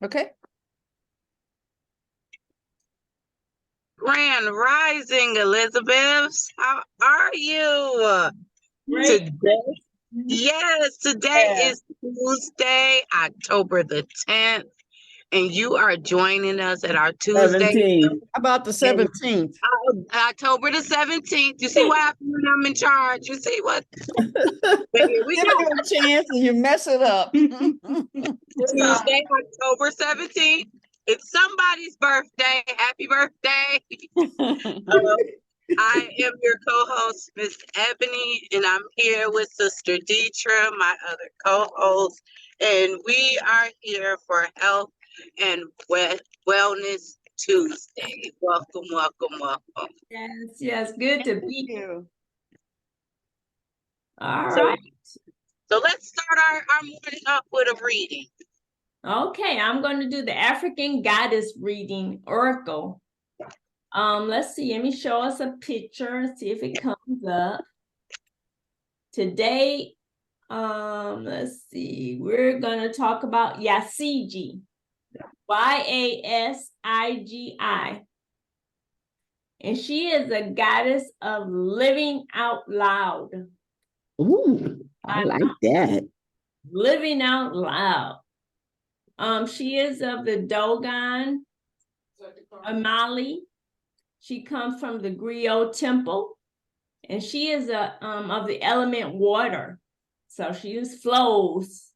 Okay. Grand Rising, Elizabeth. How are you? Great. Today, yes, today is Tuesday, October the 10th, and you are joining us at our Tuesday. 17. About the 17th. October the 17th. You see what happens when I'm in charge? You see what? But here we Give go. you a chance and you mess it up. Tuesday, October 17th. It's somebody's birthday. Happy birthday. I am your co-host, Miss Ebony, and I'm here with Sister Deitra, my other co-host, and we are here for Health and Wellness Tuesday. Welcome, welcome, welcome. Yes, good to be here. You. All So- right. So let's start our morning up with a reading. Okay, I'm going to do the African Goddess reading, Oracle. Let's see. Let me show us a picture and see if it comes up. Today, let's see. We're going to talk about Yasigi. Yasigi. And she is a goddess of living out loud. Ooh, I like that. Living out loud. She is of the Dogon Amali. She comes from the Griot temple, and she is of the element water. So she just flows.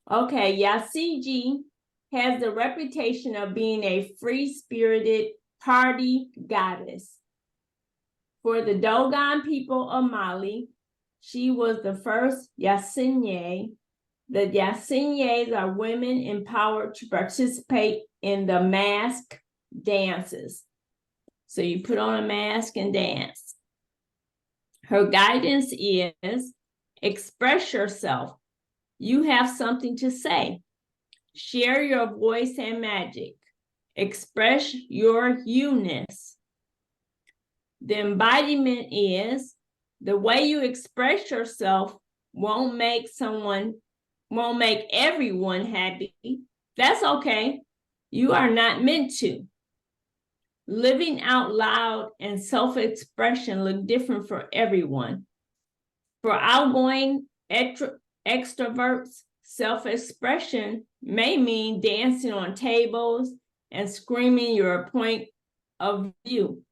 Okay, Yasigi has the reputation of being a free-spirited party goddess. For the Dogon people of Mali, she was the first Yasinye. The Yasinyes are women empowered to participate in the mask dances. So you put on a mask and dance. Her guidance is express yourself. You have something to say. Share your voice and magic. Express your you-ness. The embodiment is the way you express yourself won't make everyone happy. That's okay. You are not meant to. Living out loud and self-expression look different for everyone. For outgoing extroverts, self-expression may mean dancing on tables and screaming your point of view.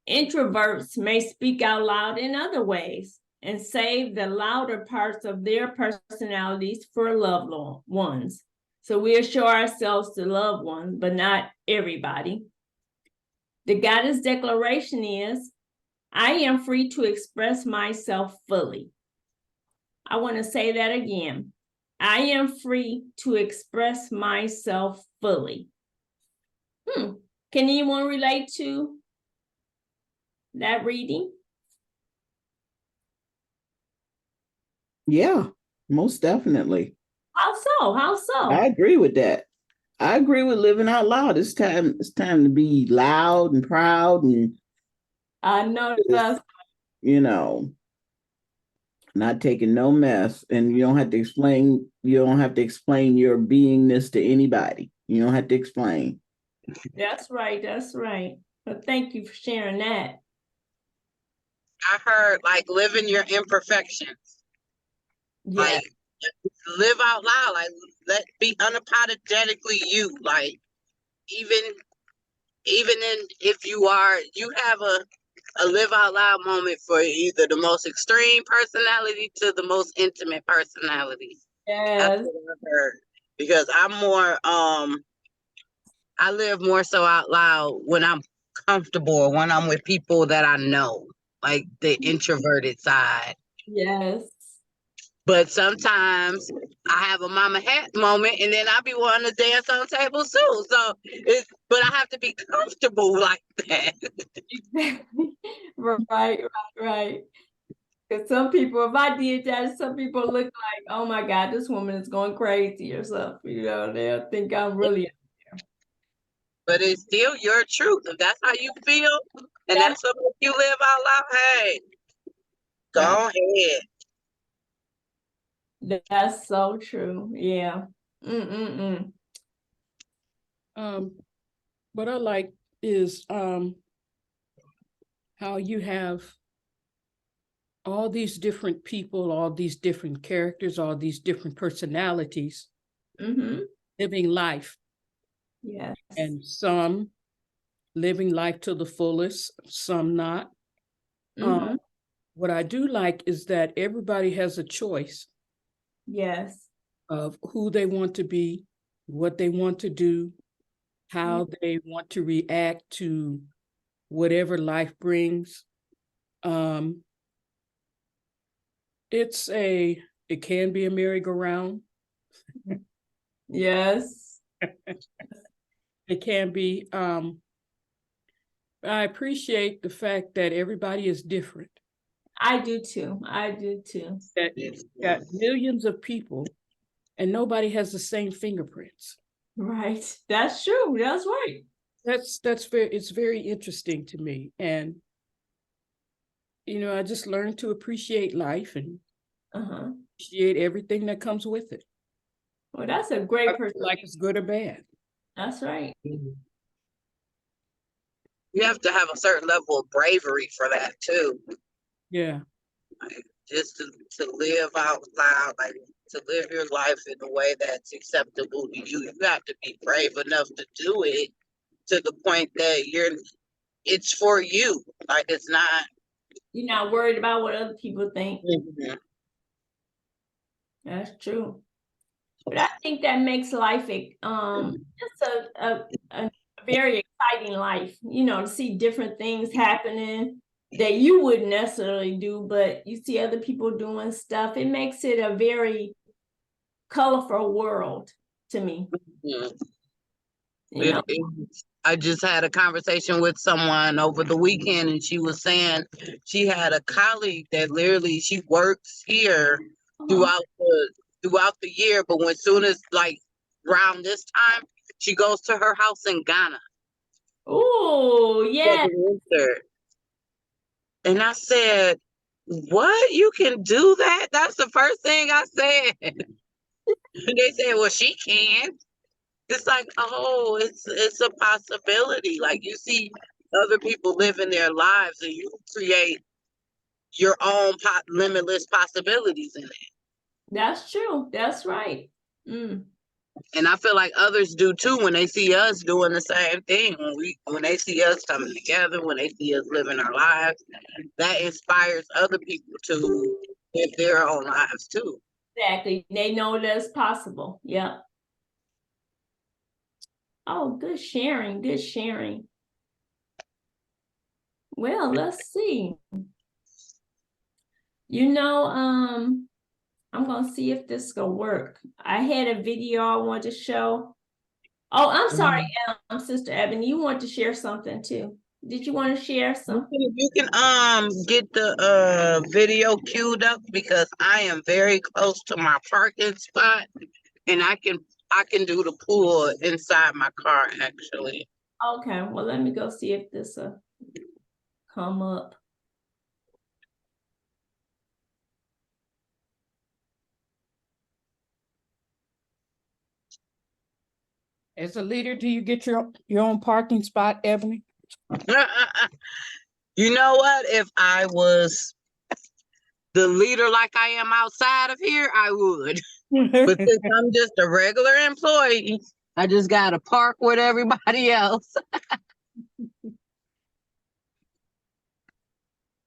Introverts may speak out loud in other ways and save the louder parts of their personalities for loved ones. So we show ourselves to loved ones, but not everybody. The goddess declaration is, I am free to express myself fully. I want to say that again. I am free to express myself fully. Can anyone relate to that reading? Yeah, most definitely. How so? How so? I agree with that. I agree with living out loud. It's time to be loud and proud and I know that's not taking no mess. And you don't have to explain your beingness to anybody. You don't have to explain. That's right. But thank you for sharing that. I heard like living your imperfections. Yeah. Like live out loud. Like let be unapologetically you. Like even if you have a live out loud moment for either the most extreme personality to the most intimate personality. Yes. That's what I heard. Because I'm more I live more so out loud when I'm comfortable or when I'm with people that I know, like the introverted side. Yes. But sometimes I have a mama hat moment and then I be wanting to dance on tables too. So but I have to be comfortable like that. Exactly. Right. Because some people, if I did that, some people look like, oh my God, this woman is going crazy or something. They'll think I'm really. But it's still your truth. If that's how you feel and that's what you live out loud, hey, go ahead. That's so true. Yeah. Mm-mm-mm. What I like is how you have all these different people, all these different characters, all these different personalities Mm-hmm. living life, Yes. and some living life to the fullest, some not. Mm-hmm. What I do like is that everybody has a choice Yes. of who they want to be, what they want to do, how they want to react to whatever life brings. It can be a merry-go-round. Yes. It can be. I appreciate the fact that everybody is different. I do too. I do too. That it's got millions of people, and nobody has the same fingerprints. Right. That's true. That's right. It's very interesting to me, and I just learned to appreciate life and Uh-huh. appreciate everything that comes with it, Well, that's a great person. like it's good or bad. That's right. You have to have a certain level of bravery for that too. Yeah, Like, just to live out loud, like to live your life in a way that's acceptable to you. You have to be brave enough to do it to the point that it's for you. Like it's not. You're not worried about what other people think. Mhm. That's true. But I think that makes life just a very exciting life, to see different things happening that you wouldn't necessarily do, but you see other people doing stuff. It makes it a very colorful world to me. Mhm. You know? I just had a conversation with someone over the weekend, and she was saying she had a colleague that literally she works here throughout the year, but when soon as like around this time, she goes to her house in Ghana Oh, for yeah. the winter. And I said, "What? You can do that?" That's the first thing I said. They said, "Well, she can." It's like, oh, it's a possibility. Like you see other people living their lives, and you create your own limitless possibilities in it. That's true. That's right. Mm. And I feel like others do too when they see us doing the same thing. When they see us coming together, when they see us living our lives, that inspires other people to live their own lives too. Exactly. They know that's possible. Yeah. Oh, good sharing. Good sharing. Well, let's see. I'm gonna see if this will work. I had a video I want to show. Oh, I'm sorry, Sister Ebony. You want to share something too? Did you want to share something? You can get the video queued up because I am very close to my parking spot, and I can do the pool inside my car actually. Okay, well, let me go see if this will come up. as a leader, do you get your own parking spot, Ebony? You know what? If I was the leader like I am outside of here, I would. But since I'm just a regular employee, I just gotta park with everybody else.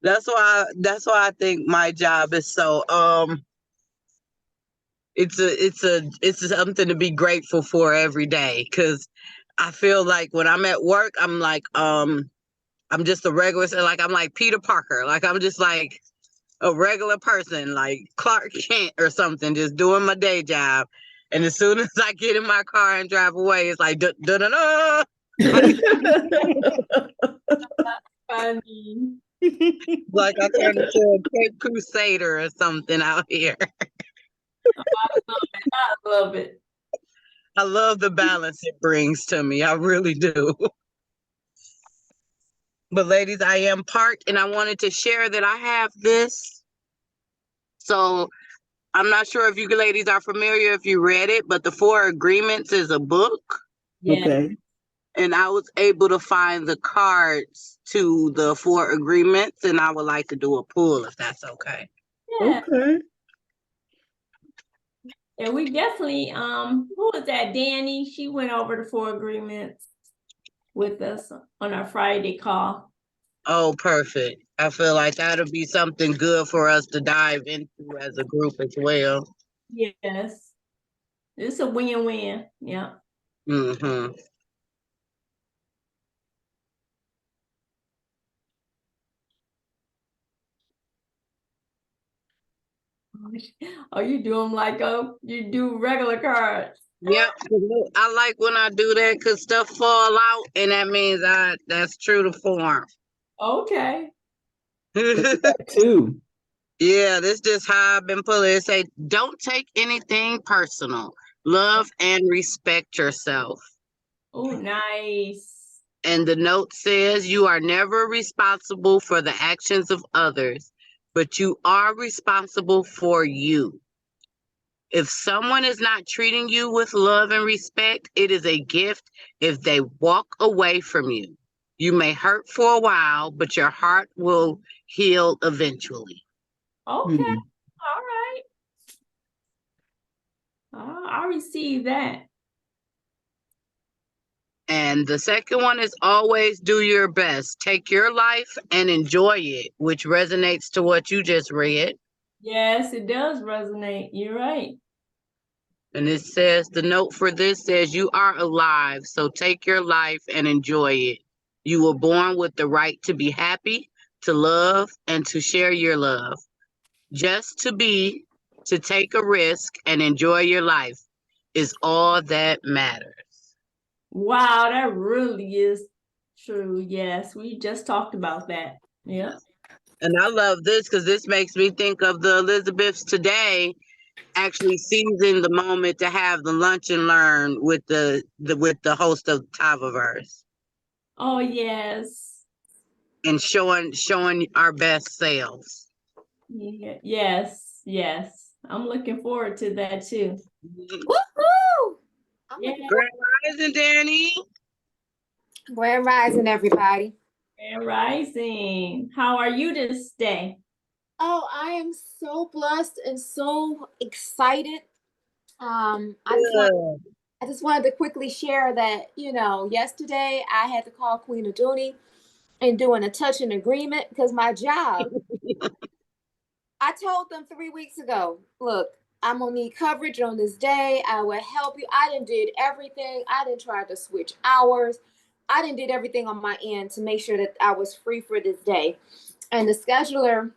That's why I think my job is so it's something to be grateful for every day, because I feel like when I'm at work, I'm like I'm just a regular, like I'm like Peter Parker, like I'm just like a regular person, like Clark Kent or something, just doing my day job. And as soon as I get in my car and drive away, it's like da da da da. Funny. Like I turned into a Cape Crusader or something out here. I love it. I love the balance it brings to me. I really do. But ladies, I am parked, and I wanted to share that I have this. So I'm not sure if you ladies are familiar, if you read it, but the Four Agreements is a book. Yeah. Okay. And I was able to find the cards to the Four Agreements, and I would like to do a pull if that's okay. Yeah. Okay. And we definitely, who was that? Danny, she went over the 4 agreements with us on our Friday call. Oh, perfect. I feel like that'll be something good for us to dive into as a group as well. Yes. It's a win-win. Yeah. Mm-hmm. Oh, you do them like you do regular cards. Yep. I like when I do that because stuff fall out, and that means that's true to form. Okay. Two. Yeah, this just how I've been pulling. It say, don't take anything personal. Love and respect yourself. Oh, nice. And the note says, you are never responsible for the actions of others, but you are responsible for you. If someone is not treating you with love and respect, it is a gift if they walk away from you. You may hurt for a while, but your heart will heal eventually. Okay. Hmm. All right. I received that. And the second one is always do your best. Take your life and enjoy it, which resonates to what you just read. Yes, it does resonate. You're right. And it says, the note for this says, you are alive, so take your life and enjoy it. You were born with the right to be happy, to love, and to share your love. Just to be, to take a risk and enjoy your life is all that matters. Wow, that really is true. Yes, we just talked about that. Yeah. And I love this because this makes me think of the Elizabeths today actually seizing the moment to have the lunch and learn with the host of Tavaverse Oh, yes. and showing our best selves. Yeah. Yes. Yes. I'm looking forward to that too. Woohoo! Yeah. Grand Rising, Danny. Grand Rising, everybody. Grand Rising. How are you this day? Oh, I am so blessed and so excited. I just wanted to quickly share that, yesterday I had to call Queen Aduni and doing a touch and agreement because my job, I told them 3 weeks ago, look, I'm gonna need coverage on this day. I will help you. I done did everything. I done tried to switch hours. I done did everything on my end to make sure that I was free for this day. And the scheduler,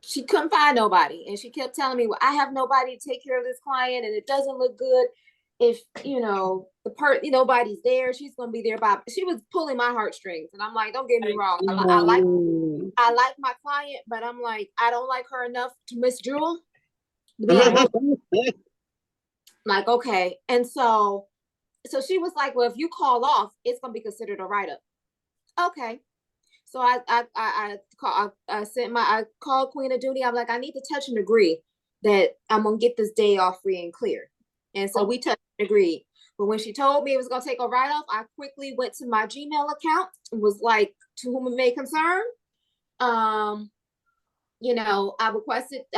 she couldn't find nobody. And she kept telling me, well, I have nobody to take care of this client and it doesn't look good. If, nobody's there, she's going to be there she was pulling my heartstrings. And I'm like, don't get me wrong. I like my client, but I'm like, I don't like her enough to miss Jewel. Yeah. Like, okay. And so she was like, well, if you call off, it's going to be considered a write-up. Okay. So I called Queen of Duty. I'm like, I need to touch and agree that I'm gonna get this day off free and clear. And so we touched and agreed. But when she told me it was gonna take a write-off, I quickly went to my Gmail account and was like, to whom it may concern. I've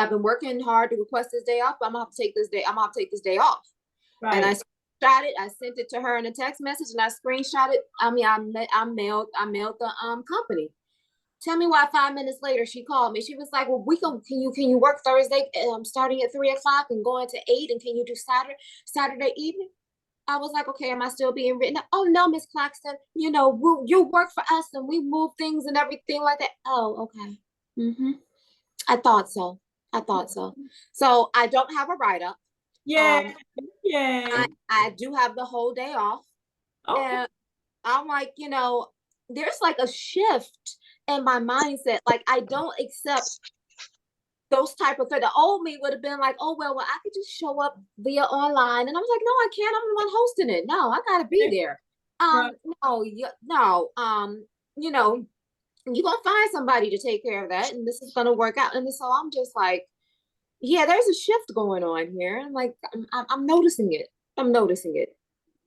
been working hard to request this day off, but I'm gonna have to take this day off. Right. And I shot it. I sent it to her in a text message, and I screenshot it. I mailed the company. Tell me why 5 minutes later she called me. She was like, "Well, can you work Thursday? Starting at 3:00 and going to 8, and can you do Saturday evening?" I was like, "Okay, am I still being written up?" "Oh no, Miss Claxton. You work for us, and we move things and everything like that." "Oh, okay. I thought so. So I don't have a write-up. Yeah. I do have the whole day off. And I'm like, there's like a shift in my mindset. Like, I don't accept those type of things. The old me would have been like, oh, well, I could just show up via online. And I was like, no, I can't. I'm the one hosting it. No, I gotta be there. you're gonna find somebody to take care of that, and this is gonna work out. And so I'm just like, yeah, there's a shift going on here. I'm like, I'm noticing it. I'm noticing it.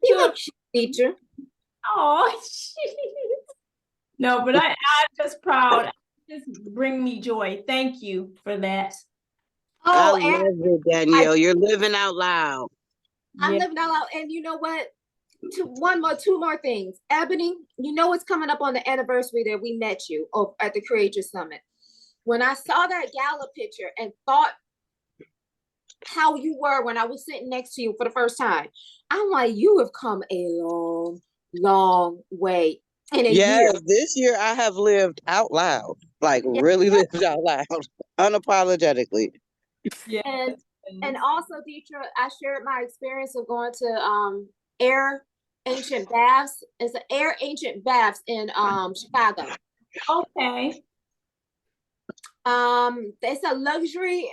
You look cute, teacher. Oh, no, but I'm just proud. Just bring me joy. Thank you for that. I Oh, and love it, Danielle. You're living out loud. I'm Yeah. living out loud. And you know what? Two more things. Ebony, you know what's coming up on the anniversary that we met you at the Creator Summit. When I saw that gala picture and thought how you were when I was sitting next to you for the first time, I'm like, you have come a long, long way in a Yes, year. this year I have lived out loud, like Yeah. really lived out loud, unapologetically. Yeah. And also, Deitra, I shared my experience of going to Air Ancient Baths. It's an Air Ancient Baths in Chicago. Okay. It's a luxury.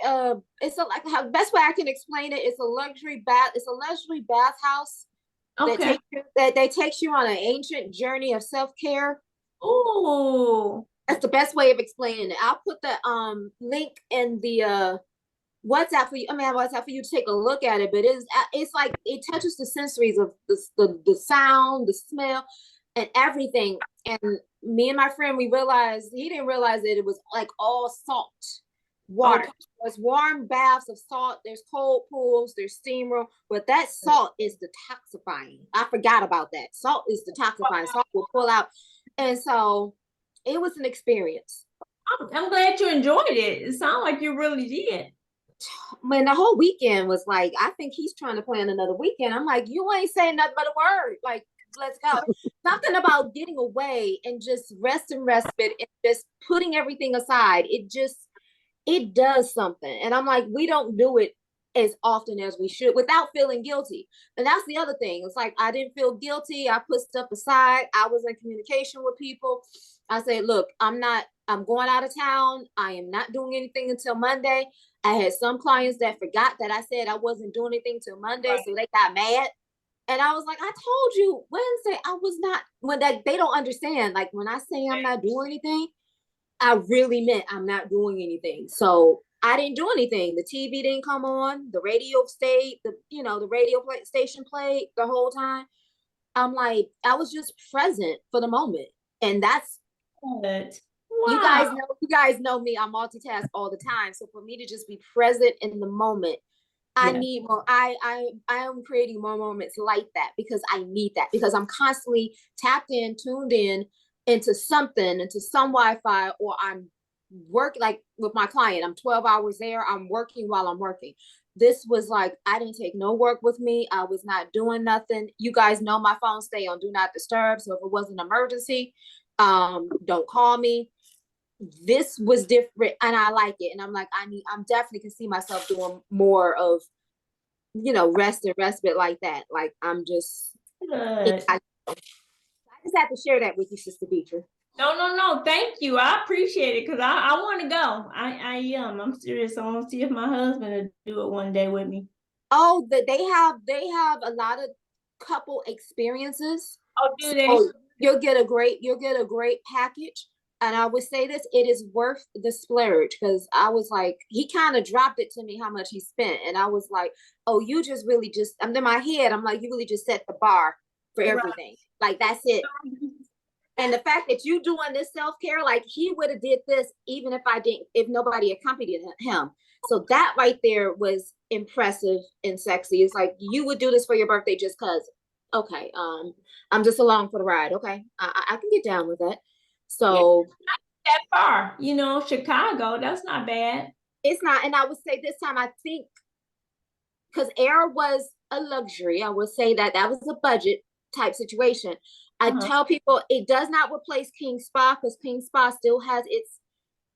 It's a like how best way I can explain it. It's a luxury bath. It's a luxury bathhouse Okay. that takes you on an ancient journey of self-care. Ooh. That's the best way of explaining it. I'll put the link in the WhatsApp for you. I mean, WhatsApp for you to take a look at it. But it's like it touches the sensories of the sound, the smell, and everything. And me and my friend, he didn't realize that it was like all salt water. Okay. There's warm baths of salt. There's cold pools. There's steam room. But that salt is detoxifying. I forgot about that. Salt is detoxifying. Salt will pull out. And so it was an experience. I'm glad you enjoyed it. It sounds like you really did. Man, the whole weekend was like, I think he's trying to plan another weekend. I'm like, you ain't saying nothing but a word. Like, let's go. Something about getting away and just rest and respite and just putting everything aside. It does something. And I'm like, we don't do it as often as we should without feeling guilty. And that's the other thing. It's like, I didn't feel guilty. I put stuff aside. I was in communication with people. I said, look, I'm going out of town. I am not doing anything until Monday. I had some clients that forgot that I said I wasn't doing anything till Monday. Right. So they got mad. And I was like, I told you Wednesday I was not, when they don't understand. Like when I say I'm not doing anything, I really meant I'm not doing anything. So I didn't do anything. The TV didn't come on. The radio stayed, the radio station played the whole time. I'm like, I was just present for the moment. And that's good. Wow. You guys know me. I multitask all the time. So for me to just be present in the moment, I need more. I am creating more moments like that because I need that, because I'm constantly tapped in, tuned in into something, into some Wi-Fi, or I'm working like with my client. I'm 12 hours there. I'm working while I'm working. This was like, I didn't take no work with me. I was not doing nothing. You guys know my phone stay on do not disturb. So if it was an emergency, don't call me. This was different and I like it. And I'm like, I'm definitely can see myself doing more of, rest and respite like that. Like I'm just, I just have to share that with you, Sister Deitra. No. Thank you. I appreciate it because I want to go. I am. I'm serious. I want to see if my husband will do it one day with me. Oh, they have a lot of couple experiences. Oh, do they? So you'll get a great package. And I would say this, it is worth the splurge, because I was like, he kind of dropped it to me how much he spent. And I was like, oh, you just really I'm in my head. I'm like, you really just set the bar for everything. Right. Like, that's it. And the fact that you doing this self-care, like he would have did this even if nobody accompanied him. So that right there was impressive and sexy. It's like, you would do this for your birthday just cause. Okay. I'm just along for the ride. Okay. I can get down with that. So not that far, Chicago, that's not bad. It's not. And I would say this time, I think, because Air was a luxury, I would say that was a budget type situation. I tell people it does not replace King Spa, because King Spa still has its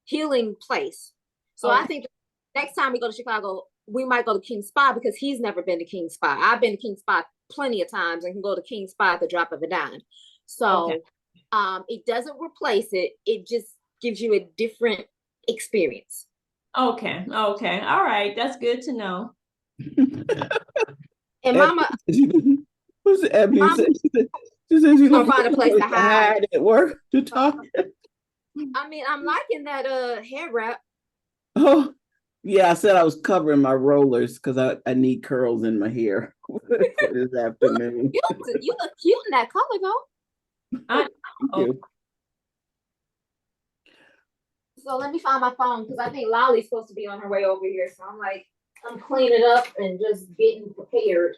healing place. So I think next time we go to Chicago, we might go to King Spa, because he's never been to King Spa. I've been to King Spa plenty of times and can go to King Spa at the drop of a dime. So it doesn't replace it. It just gives you a different experience. Okay. All right. That's good to know. And Mama, what's Ebony said? She said she's gonna find a place to hide at work to talk. I mean, I'm liking that hair wrap. Oh, yeah, I said I was covering my rollers because I need curls in my hair for this afternoon. You look cute in that color though. Thank you. So let me find my phone because I think Lolly's supposed to be on her way over here. So I'm cleaning up and just getting prepared.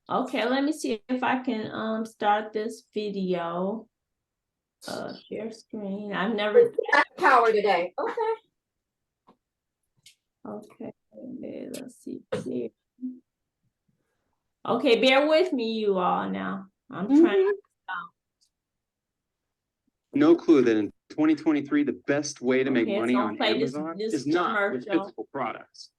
Okay, let me see if I can start this video. Share screen. I've never. Power today. Okay, let's see here. Okay, bear with me, you all. Now I'm trying. No clue that in 2023, the best way to make Okay, money so on play this- Amazon this is not with commercial. physical products.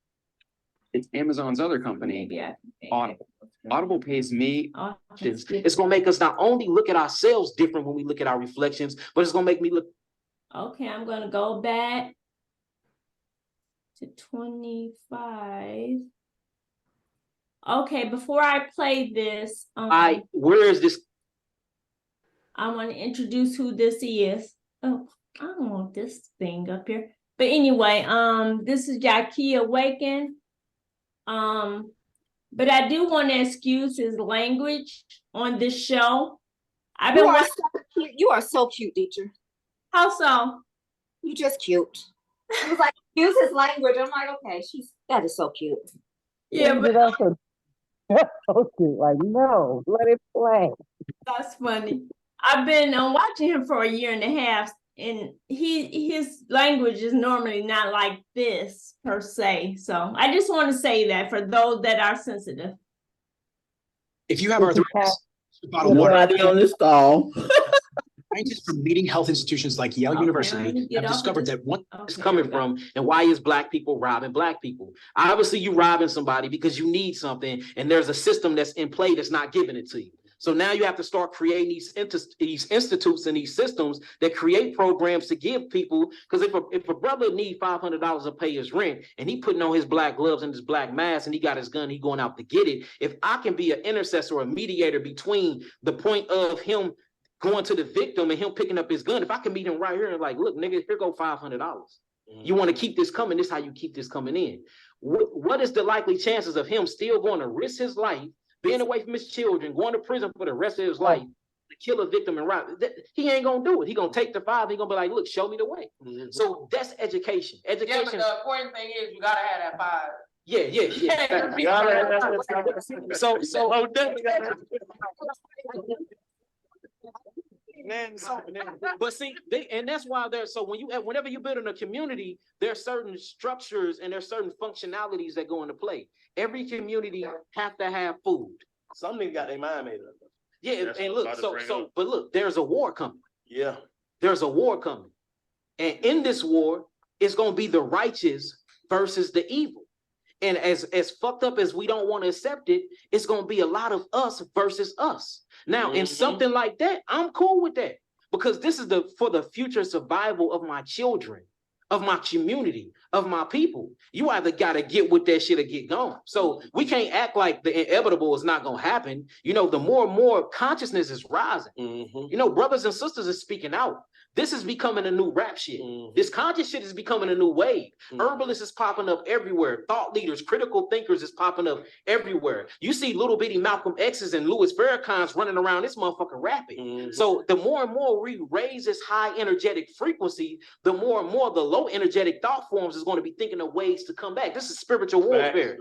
It's Amazon's other company, Maybe I can Audible. Audible pays me. Oh, It's gonna make us not only look at ourselves different when we look at our reflections, but it's gonna make me look. Okay, I'm gonna go back to 25. Okay, before I play this, Where is this? I want to introduce who this is. Oh, I don't want this thing up here. But anyway, this is Jackie Awaken. But I do want to excuse his language on this show. I've been watching. You are so cute, Deitra. How so? You just cute. It was like, use his language. I'm like, okay, that is so cute. Yeah, but Okay, like, no, let it play. that's funny. I've been watching him for a year and a half, and his language is normally not like this per se. So I just want to say that for those that are sensitive. If you have arthritis, bottled water. Nobody on this call. Scientists from leading health institutions like Yale Okay, let me University get have off of discovered this. that what is Okay, coming there we go. from and why is Black people robbing Black people. Obviously, you robbing somebody because you need something, and there's a system that's in play that's not giving it to you. So now you have to start creating these institutes and these systems that create programs to give people. Because if a brother need $500 to pay his rent and he putting on his black gloves and his black mask and he got his gun, he going out to get it. If I can be an intercessor or a mediator between the point of him going to the victim and him picking up his gun, if I can meet him right here and like, look, nigga, here go $500. You want to keep this coming? This is how you keep this coming in. What is the likely chances of him still going to risk his life, being away from his children, going to prison for the rest of his life, to kill a victim and rob? He ain't gonna do it. He gonna take the $5. He gonna be like, look, show me the way. So that's education. Education. Yeah, but the important thing is you gotta have that 5. Yeah. So but see, and that's why whenever you build in a community, there are certain structures and there's certain functionalities that go into play. Every community have to have food. Some niggas got their mind made up. Yeah, That's and what look, I'm about to bring up. but look, there's a war coming. Yeah. There's a war coming. And in this war, it's gonna be the righteous versus the evil. And as fucked up as we don't want to accept it, it's gonna be a lot of us versus us. Now, in something like that, I'm cool with that. Because this is for the future survival of my children, of my community, of my people. You either gotta get with that shit or get gone. So we can't act like the inevitable is not gonna happen. You know, the more and more consciousness is rising. You know, brothers and sisters are speaking out. This is becoming a new rap shit. This conscious shit is becoming a new wave. Herbalists is popping up everywhere. Thought leaders, critical thinkers is popping up everywhere. You see little bitty Malcolm X's and Louis Farrakhan's running around this motherfucker rapping. So the more and more we raise this high energetic frequency, the more and more the low energetic thought forms is going to be thinking of ways to come back. This is spiritual warfare.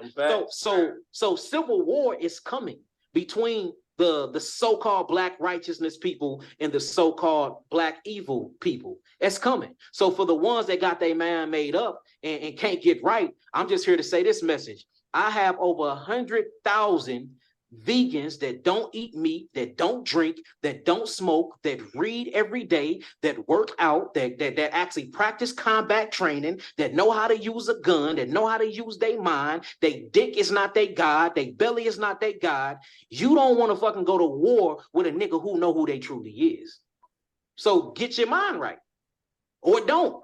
So civil war is coming between the so-called Black righteousness people and the so-called Black evil people. It's coming. So for the ones that got their mind made up and can't get right, I'm just here to say this message. I have over 100,000 vegans that don't eat meat, that don't drink, that don't smoke, that read every day, that work out, that actually practice combat training, that know how to use a gun, that know how to use their mind. They dick is not their God, they belly is not their God. You don't want to fucking go to war with a nigga who know who they truly is. So get your mind right. Or don't.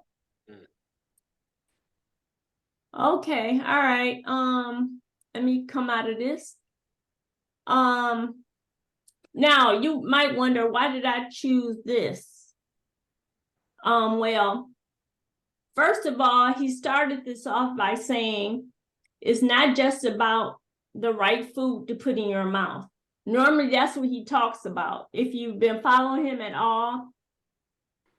Okay, all right. Let me come out of this. Now you might wonder, why did I choose this? Well, first of all, he started this off by saying it's not just about the right food to put in your mouth. Normally, that's what he talks about. If you've been following him at all,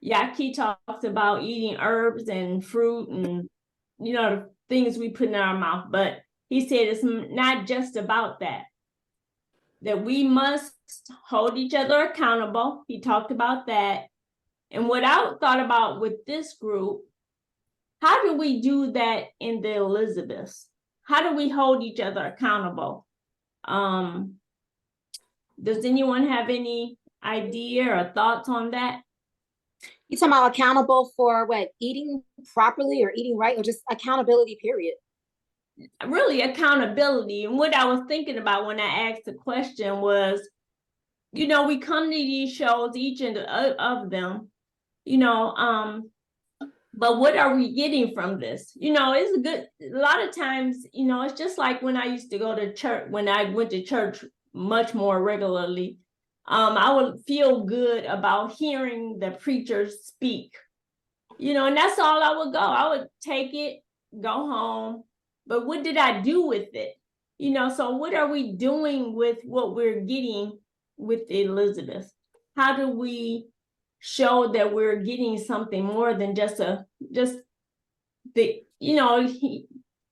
Yaki talks about eating herbs and fruit and, you know, the things we put in our mouth. But he said it's not just about that, that we must hold each other accountable. He talked about that. And what I thought about with this group, how do we do that in the Elizabeths? How do we hold each other accountable? Does anyone have any idea or thoughts on that? You talking about accountable for what, eating properly or eating right, or just accountability, period? Really accountability. And what I was thinking about when I asked the question was, you know, we come to these shows, each of them, you know, but what are we getting from this? You know, it's a lot of times, you know, it's just like when I used to go to church, when I went to church much more regularly, I would feel good about hearing the preachers speak, you know, and that's all I would go. I would take it, go home, but what did I do with it? You know, so what are we doing with what we're getting with Elizabeth? How do we show that we're getting something more than just the, you know,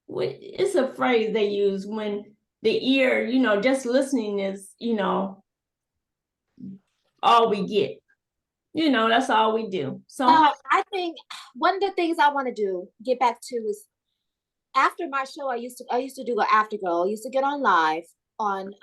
it's a phrase they use when the ear, you know, just listening is, you know, all we get. You know, that's all we do. So I think one of the things I want to do, get back to, is after my show, I used to do an afterglow. I used to get on live on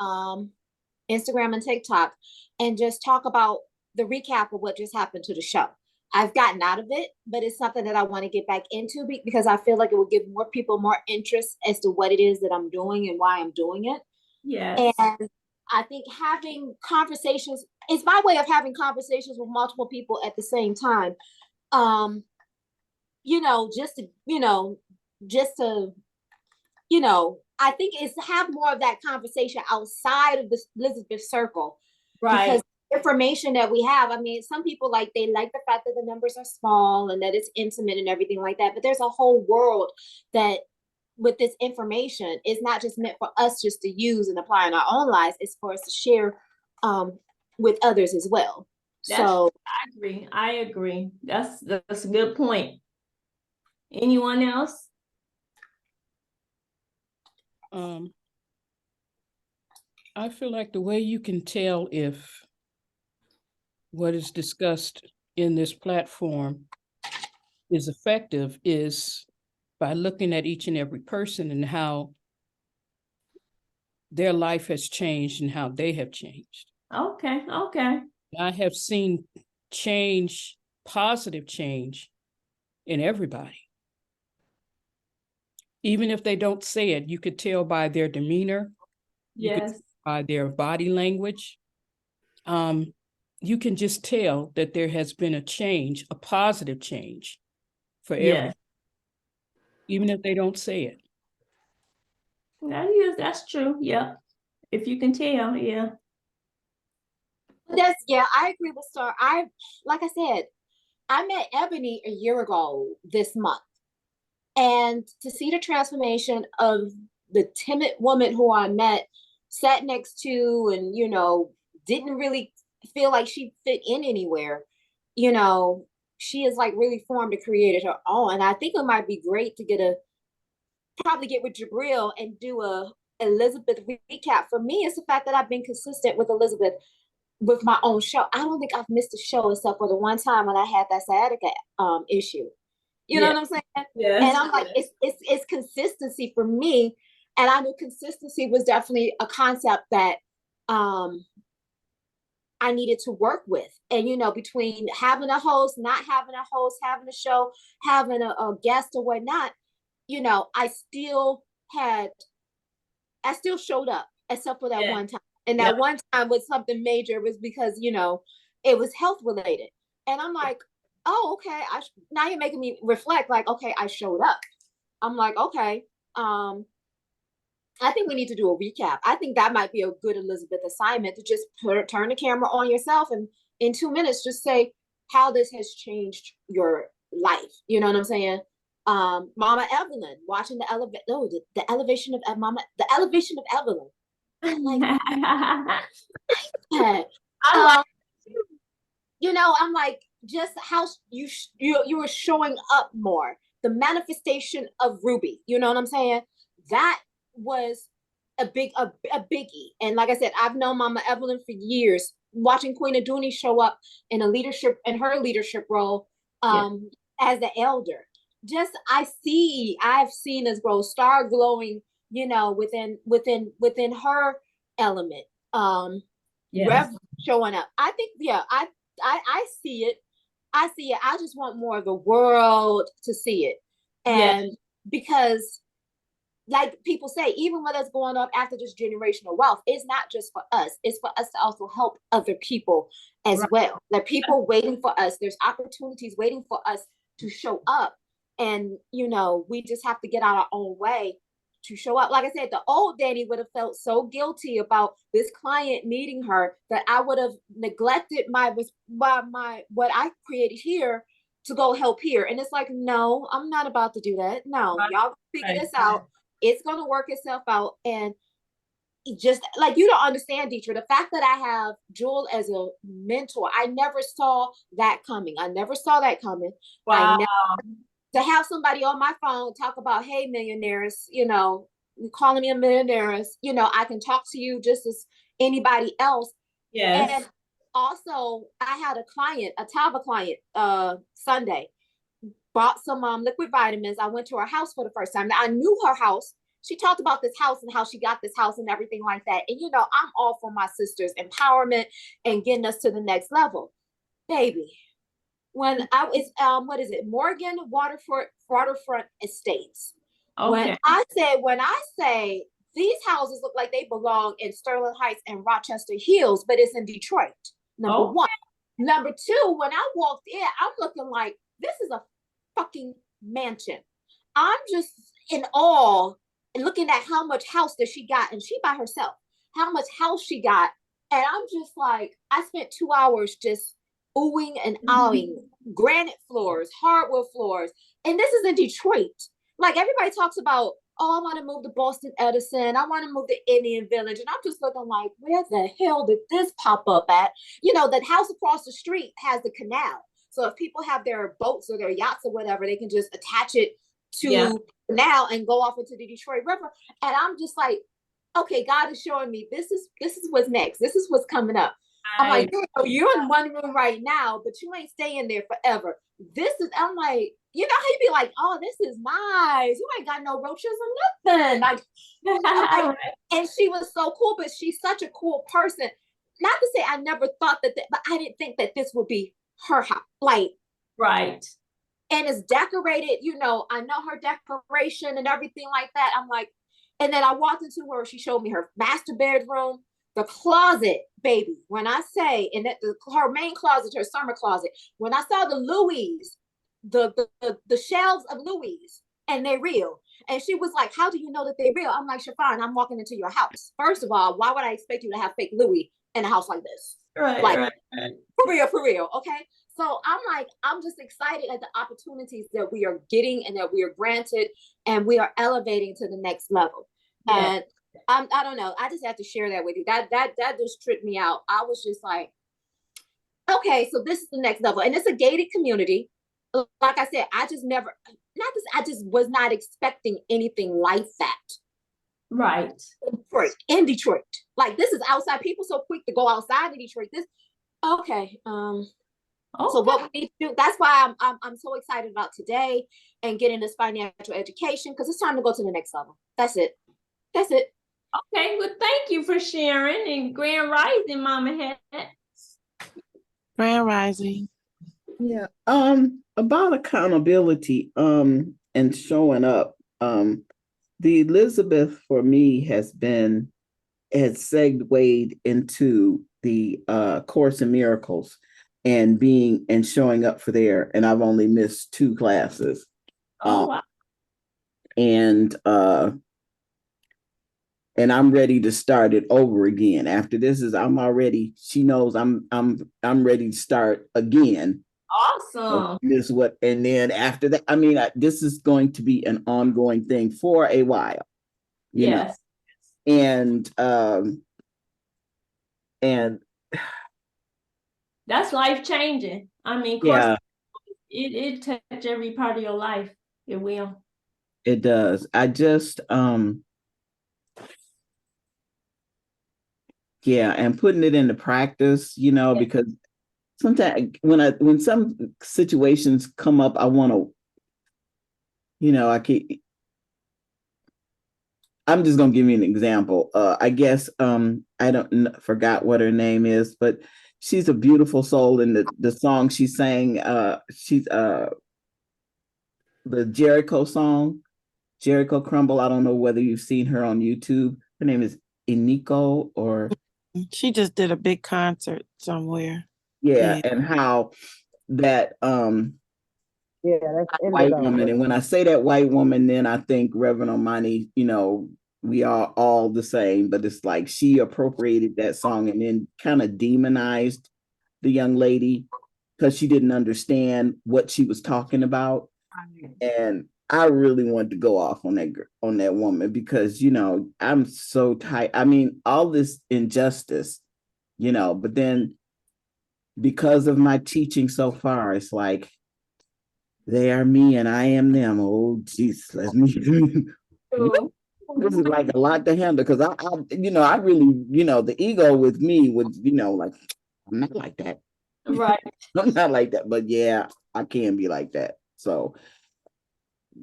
Instagram and TikTok and just talk about the recap of what just happened to the show. I've gotten out of it, but it's something that I want to get back into because I feel like it will give more people more interest as to what it is that I'm doing and why I'm doing it. yes. And I think having conversations is my way of having conversations with multiple people at the same time. You know, I think it's have more of that conversation outside of the Elizabeth circle. Right. Because information that we have, I mean, some people they like the fact that the numbers are small and that it's intimate and everything like that, but there's a whole world that with this information is not just meant for us just to use and apply in our own lives, it's for us to share with others as well. So I agree. That's a good point. Anyone else? I feel like the way you can tell if what is discussed in this platform is effective is by looking at each and every person and how their life has changed and how they have changed. Okay. I have seen change, positive change in everybody. Even if they don't say it, you could tell by their demeanor. Yes. By their body language. You can just tell that there has been a change, a positive change for everyone, even if they don't say it. That's true. Yeah. If you can tell, yeah. I agree with Star. Like I said, I met Ebony a year ago this month. And to see the transformation of the timid woman who I met, sat next to, and, you know, didn't really feel like she fit in anywhere, you know, she is like really formed and created her own. And I think it might be great to probably get with Jabril and do a Elizabeth recap. For me, it's the fact that I've been consistent with Elizabeth with my own show. I don't think I've missed a show except for the one time when I had that sciatica issue. You know what I'm saying? Yes. And I'm like, it's consistency for me. And I knew consistency was definitely a concept that I needed to work with. And, you know, between having a host, not having a host, having a show, having a guest or whatnot, you know, I still showed up except for that one time. And that one time was something major. It was because, you know, it was health related. And I'm like, oh, okay. Now you're making me reflect, like, okay, I showed up. I'm like, okay. I think we need to do a recap. I think that might be a good Elizabeth assignment, to just turn the camera on yourself and in 2 minutes just say, how this has changed your life. You know what I'm saying? Mama Evelyn, watching the elevation of the elevation of Evelyn. Like, I um, like you know, I'm like, just how you were showing up more. The manifestation of Ruby, you know what I'm saying? That was a biggie. And like I said, I've known Mama Evelyn for years, watching Queen Aduni show up in her leadership role as the elder. Just I've seen this girl star glowing, you know, within her element. Rev showing up. I think, I see it. I see it. I just want more of the world to see it. And because, like people say, even when that's going on after this generational wealth, it's not just for us. It's for us to also help other people as well. There are people waiting for us. There's opportunities waiting for us to show up. And, you know, we just have to get out our own way to show up. Like I said, the old Danny would have felt so guilty about this client needing her that I would have neglected my what I created here to go help here. And it's like, no, I'm not about to do that. No, y'all figure this out. It's gonna work itself out. And just like, you don't understand, Deitra, the fact that I have Jewel as a mentor, I never saw that coming. Wow. To have somebody on my phone talk about, hey, millionaires, you know, calling me a millionaire, you know, I can talk to you just as anybody else. Yes. And also, I had a Tava client, Sunday, bought some liquid vitamins. I went to her house for the first time. Now, I knew her house. She talked about this house and how she got this house and everything like that. And, you know, I'm all for my sister's empowerment and getting us to the next level. Baby, when I was, what is it? Morgan Waterfront Estates. Okay. When I say these houses look like they belong in Sterling Heights and Rochester Hills, but it's in Detroit. Number one. Number two, when I walked in, I'm looking like, this is a fucking mansion. I'm just in awe and looking at how much house that she got, and she by herself, how much house she got. And I'm just like, I spent 2 hours just oohing and ahhing, granite floors, hardwood floors. And this is in Detroit. Like, everybody talks about, oh, I want to move to Boston Edison. I want to move to Indian Village. And I'm just looking like, where the hell did this pop up at? You know, that house across the street has the canal. So if people have their boats or their yachts or whatever, they can just attach it to the canal and go off into the Detroit River. And I'm just like, okay, God is showing me this is what's next. This is what's coming up. I'm like, you're in one room right now, but you ain't staying there forever. I'm like, you know how you be like, oh, this is nice. You ain't got no roaches or nothing. Like, and she was so cool, but she's such a cool person. Not to say I never thought that, but I didn't think that this would be her house. Like, right. And it's decorated, you know, I know her decoration and everything like that. I'm like, and then I walked into her, she showed me her master bedroom, the closet, baby. When I say, and that her main closet, her summer closet, when I saw the Louis, the shelves of Louis, and they're real. And she was like, how do you know that they're real? I'm like, Shafan, I'm walking into your house. First of all, why would I expect you to have fake Louis in a house like this? Right. For real. Okay. So I'm like, I'm just excited at the opportunities that we are getting and that we are granted, and we are elevating to the next level. Yeah. And I don't know. I just have to share that with you. That just tripped me out. I was just like, okay, so this is the next level. And it's a gated community. Like I said, I just was not expecting anything like that. Right. In Detroit. Like, this is outside. People so quick to go outside of Detroit. Okay. So what we need to do, that's why I'm so excited about today and getting this financial education, because it's time to go to the next level. That's it. Okay, well, thank you for sharing. And Grand Rising, Mama Hat. Grand Rising. Yeah. About accountability, and showing up. The Elizabeth for me has segued into the Course in Miracles and showing up for there. And I've only missed 2 classes. Wow. And I'm ready to start it over again. After this she knows I'm ready to start again. Awesome. This what, and then after that, I mean, this is going to be an ongoing thing for a while, you know, Yes. and That's life changing. I mean, of course, yeah, it touch every part of your life. It will. it does. I just, yeah, and putting it into practice, you know, because sometimes when some situations come up, I want to, you know, I'm just gonna give you an example. I guess I don't forgot what her name is, but she's a beautiful soul. And the song she sang, she's the Jericho song, Jericho Crumble. I don't know whether you've seen her on YouTube. Her name is Iniko, or She just did a big concert somewhere. yeah, Yeah. and how that Yeah, that's white indigo. woman. And when I say that white woman, then I think Reverend Omani, you know, we are all the same, but it's like she appropriated that song and then kind of demonized the young lady because she didn't understand what she was talking about. And I really wanted to go off on that woman because, you know, I'm so tight. I mean, all this injustice, you know, but then because of my teaching so far, it's like they are me and I am them. Oh, jeez, let me. This is like a lot to handle because you know, I really, you know, the ego with me would, you know, like I'm not like that. Right. I'm not like that, but yeah, I can be like that. So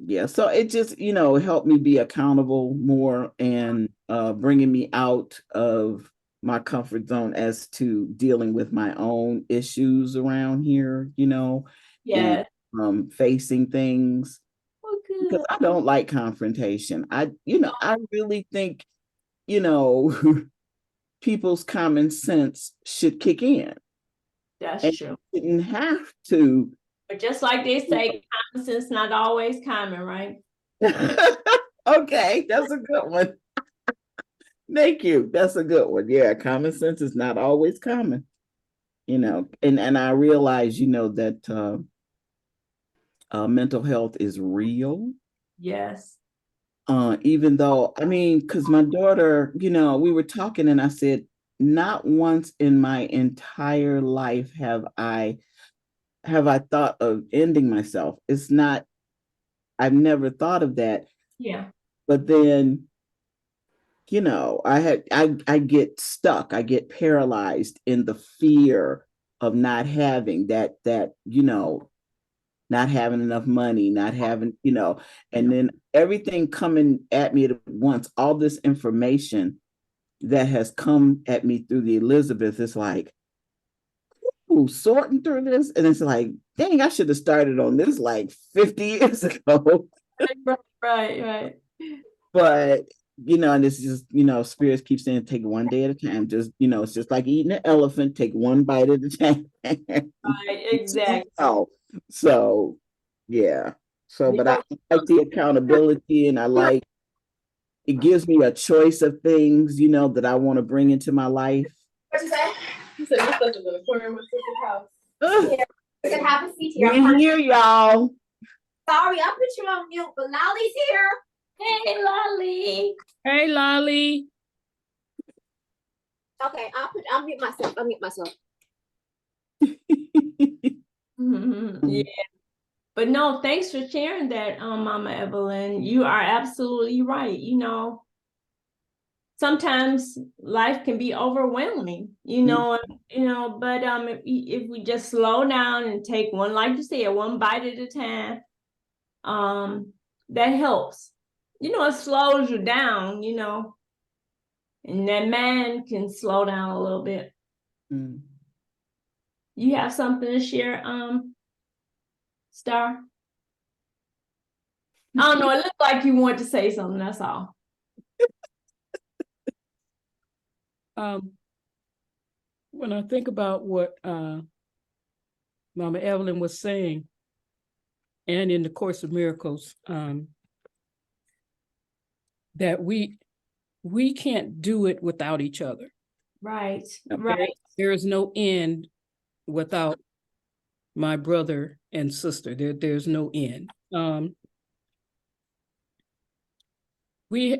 yeah, so it just, you know, helped me be accountable more and bringing me out of my comfort zone as to dealing with my own issues around here, you know, Yeah. and facing things because I don't like confrontation. You know, I really think, you know, people's common sense should kick in. That's And true. you didn't have to. But just like they say, common sense not always common, right? Okay, that's a good one. Thank you. That's a good one. Yeah, common sense is not always common, you know. And I realize, you know, that mental health is real. Yes. Even though, I mean, because my daughter, you know, we were talking and I said, not once in my entire life have I thought of ending myself. It's not, I've never thought of that. Yeah. But then, you know, I get stuck, I get paralyzed in the fear of not having that, you know, not having enough money, not having, you know, and then everything coming at me at once, all this information that has come at me through the Elizabeth is like, ooh, sorting through this. And it's like, dang, I should have started on this like 50 years ago. Right. But, you know, and it's just, you know, spirits keep saying, take one day at a time. Just, you know, it's just like eating an elephant, take one bite at a time. Right, exactly. So, yeah. So, but I like the accountability and I like, it gives me a choice of things, you know, that I want to bring into my life. What you say? You said my stuff is in the corner of my sister's house. Yeah. You can have a seat here. We're here, y'all. Sorry, I put you on mute, but Lolly's here. Hey, Lolly. Hey, Lolly. Okay, I'll mute myself. Yeah. But no, thanks for sharing that, Mama Evelyn. You are absolutely right. You know, sometimes life can be overwhelming, you know, but if we just slow down and take one, like you said, one bite at a time, that helps. You know, it slows you down, you know, and that man can slow down a little bit. Mm. You have something to share, Star? I don't know, it looked like you wanted to say something, that's all. When I think about what Mama Evelyn was saying, and in the Course of Miracles, that we can't do it without each other. Right. There is no end without my brother and sister. There's no end. We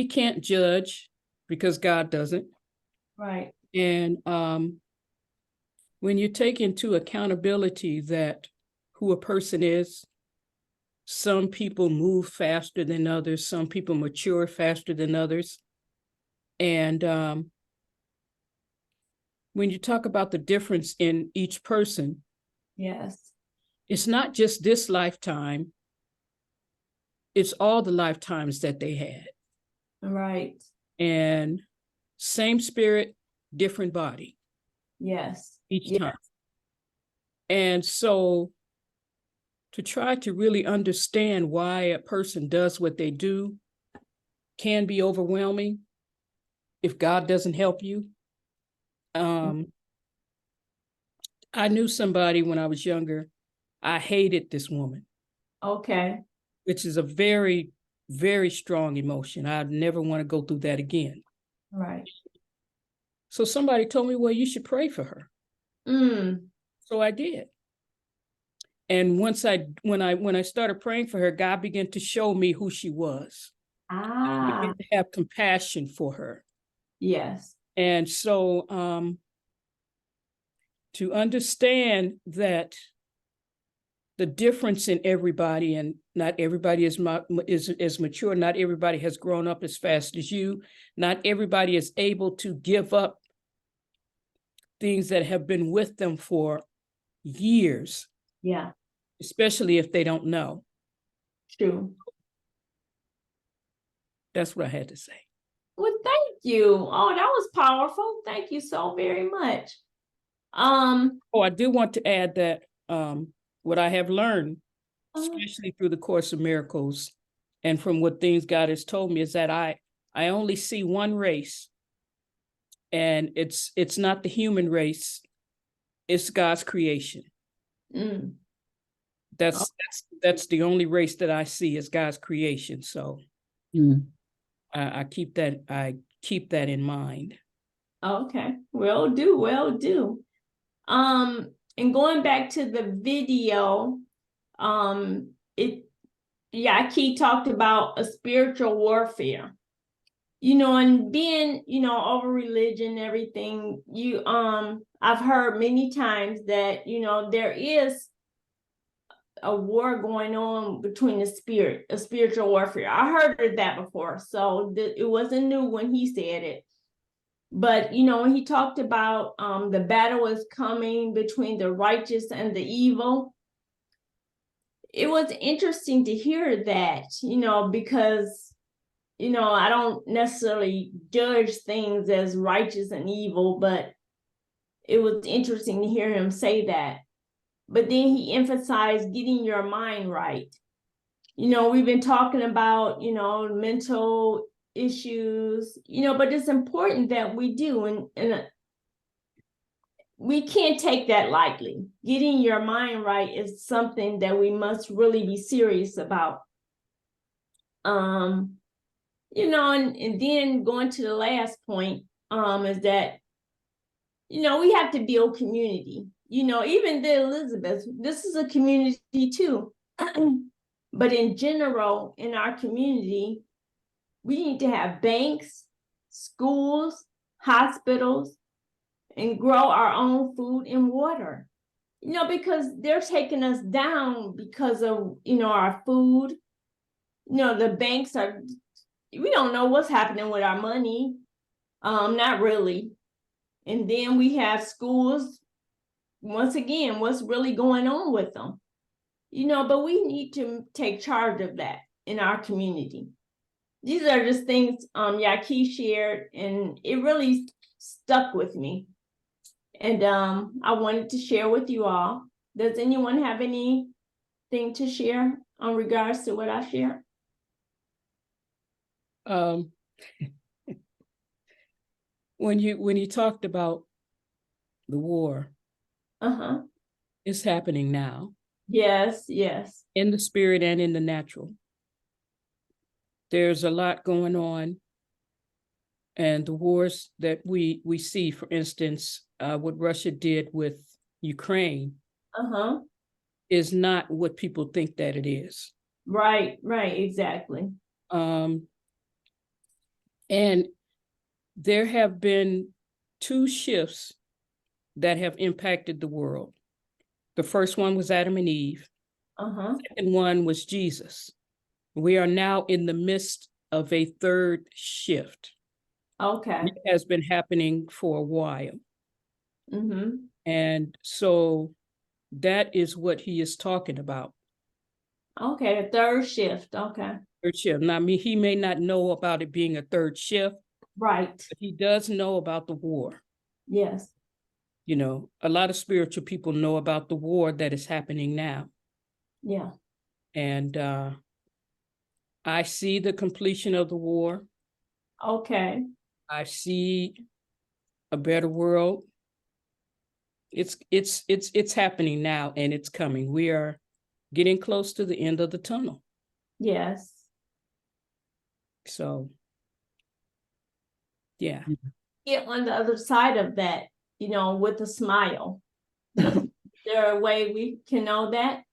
can't judge because God doesn't. Right. And when you take into accountability that who a person is, some people move faster than others, some people mature faster than others. And when you talk about the difference in each person, Yes. it's not just this lifetime, it's all the lifetimes that they had. Right. And same spirit, different body. Yes. Each time. And so to try to really understand why a person does what they do can be overwhelming if God doesn't help you. I knew somebody when I was younger. I hated this woman. Okay. Which is a very, very strong emotion. I'd never want to go through that again. Right. So somebody told me, well, you should pray for her. So I did. And when I started praying for her, God began to show me who she was. I began to have compassion for her. Yes. And so to understand that the difference in everybody, and not everybody is mature, not everybody has grown up as fast as you, not everybody is able to give up things that have been with them for years. Yeah. Especially if they don't know. True. That's what I had to say. Well, thank you. Oh, that was powerful. Thank you so very much. Oh, I do want to add that what I have learned, especially through the Course of Miracles and from what things God has told me, is that I only see one race, and it's not the human race, it's God's creation. That's the only race that I see as God's creation. So I keep that in mind. Okay, will do. And going back to the video, Key talked about a spiritual warfare. And being, over religion, everything, I've heard many times that, there is a war going on between a spiritual warfare. I heard that before, so it wasn't new when he said it. But, when he talked about the battle is coming between the righteous and the evil, it was interesting to hear that, because, I don't necessarily judge things as righteous and evil, but it was interesting to hear him say that. But then he emphasized getting your mind right. We've been talking about, mental issues, but it's important that we do. And we can't take that lightly. Getting your mind right is something that we must really be serious about. And then going to the last point, is that, we have to build community. Even the Elizabeth, this is a community too. But in general, in our community, we need to have banks, schools, hospitals, and grow our own food and water. Because they're taking us down because of, our food. The banks we don't know what's happening with our money. Not really. And then we have schools. Once again, what's really going on with them? But we need to take charge of that in our community. These are just things Yaki shared, and it really stuck with me. And I wanted to share with you all. Does anyone have anything to share in regards to what I shared? When you talked about the war, it's happening now. Yes. In the spirit and in the natural. There's a lot going on. And the wars that we see, for instance, what Russia did with Ukraine Uh-huh. is not what people think that it is. Right, exactly. And there have been 2 shifts that have impacted the world. The first one was Adam and Eve. Uh-huh. The second one was Jesus. We are now in the midst of a 3rd shift. Okay. It has been happening for a while. Mm-hmm. And so that is what he is talking about. Okay, a 3rd shift. Okay. 3rd shift. Now, he may not know about it being a 3rd shift, Right. but he does know about the war. Yes. You know, a lot of spiritual people know about the war that is happening now. Yeah. And I see the completion of the war. Okay. I see a better world. It's happening now, and it's coming. We are getting close to the end of the tunnel. Yes. So, yeah. Get on the other side of that, with a smile. Is there a way we can know that?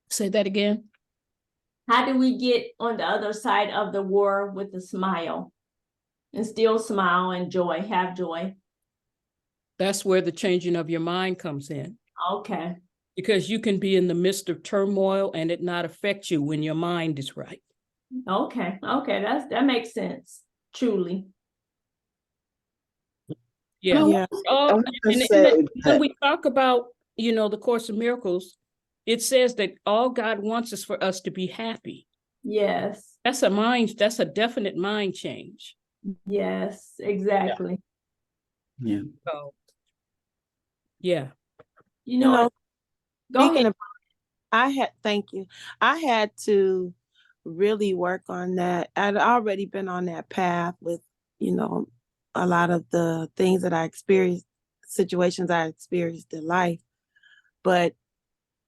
Say that again. How do we get on the other side of the war with a smile and still smile and joy, have joy? That's where the changing of your mind comes in. Okay. Because you can be in the midst of turmoil and it not affect you when your mind is right. Okay. That makes sense. Truly. Yeah. Yeah. When we talk about, the Course of Miracles, it says that all God wants is for us to be happy. Yes. That's a definite mind change. Yes, exactly. Yeah. So, yeah. Go speaking ahead. thank you. I had to really work on that. I'd already been on that path with, a lot of the things that I experienced, situations I experienced in life. But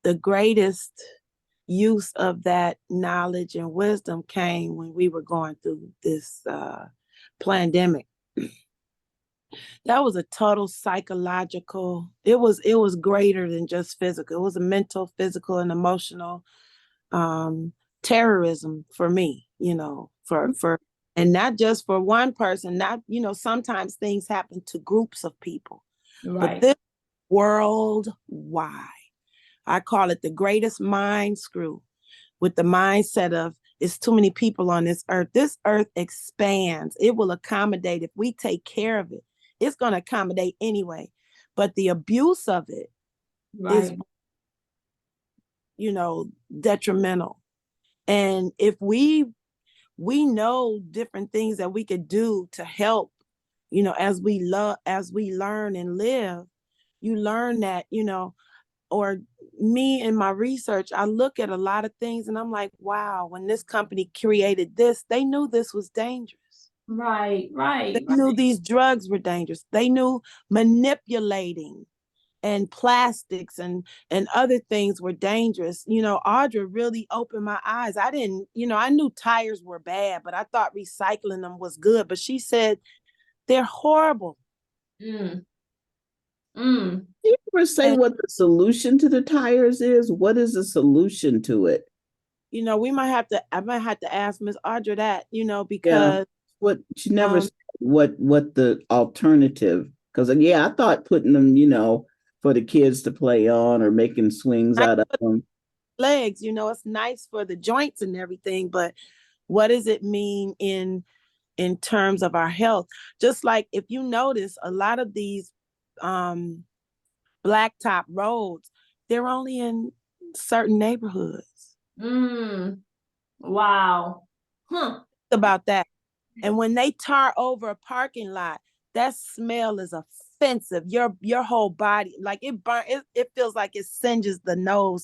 the greatest use of that knowledge and wisdom came when we were going through this pandemic. That was a total psychological, it was greater than just physical. It was a mental, physical, and emotional terrorism for me, for and not just for one person, not, sometimes things happen to groups of people. Right. But this worldwide. I call it the greatest mind screw, with the mindset of it's too many people on this earth. This earth expands. It will accommodate if we take care of it. It's going to accommodate anyway. But the abuse of it is, detrimental. And if we know different things that we could do to help, as we learn and live, you learn that, or me in my research, I look at a lot of things and I'm like, wow, when this company created this, they knew this was dangerous. Right. They knew these drugs were dangerous. They knew manipulating and plastics and other things were dangerous. Audra really opened my eyes. I didn't, I knew tires were bad, but I thought recycling them was good. But she said, they're horrible. Do you ever say what the solution to the tires is? What is the solution to it? I might have to ask Miss Audra that, because what she never said what the alternative, because I thought putting them, for the kids to play on or making swings out of them. Legs, it's nice for the joints and everything, but what does it mean in terms of our health? Just like if you notice, a lot of these blacktop roads, they're only in certain neighborhoods. Wow. Huh. About that. And when they tar over a parking lot, that smell is offensive. Your whole body, like it feels like it singes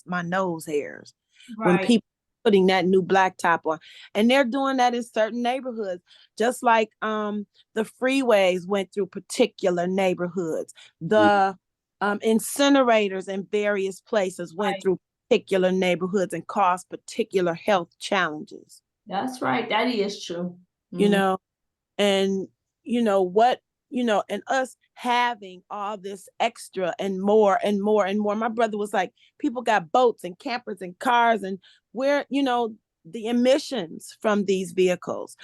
my nose hairs. When people putting that new blacktop on. And they're doing that in certain neighborhoods. Just like the freeways went through particular neighborhoods. The incinerators in various places went through particular neighborhoods and caused particular health challenges. That's right. That is true. And what and us having all this extra and more and more and more. My brother was like, people got boats and campers and cars, and where, the emissions from these vehicles,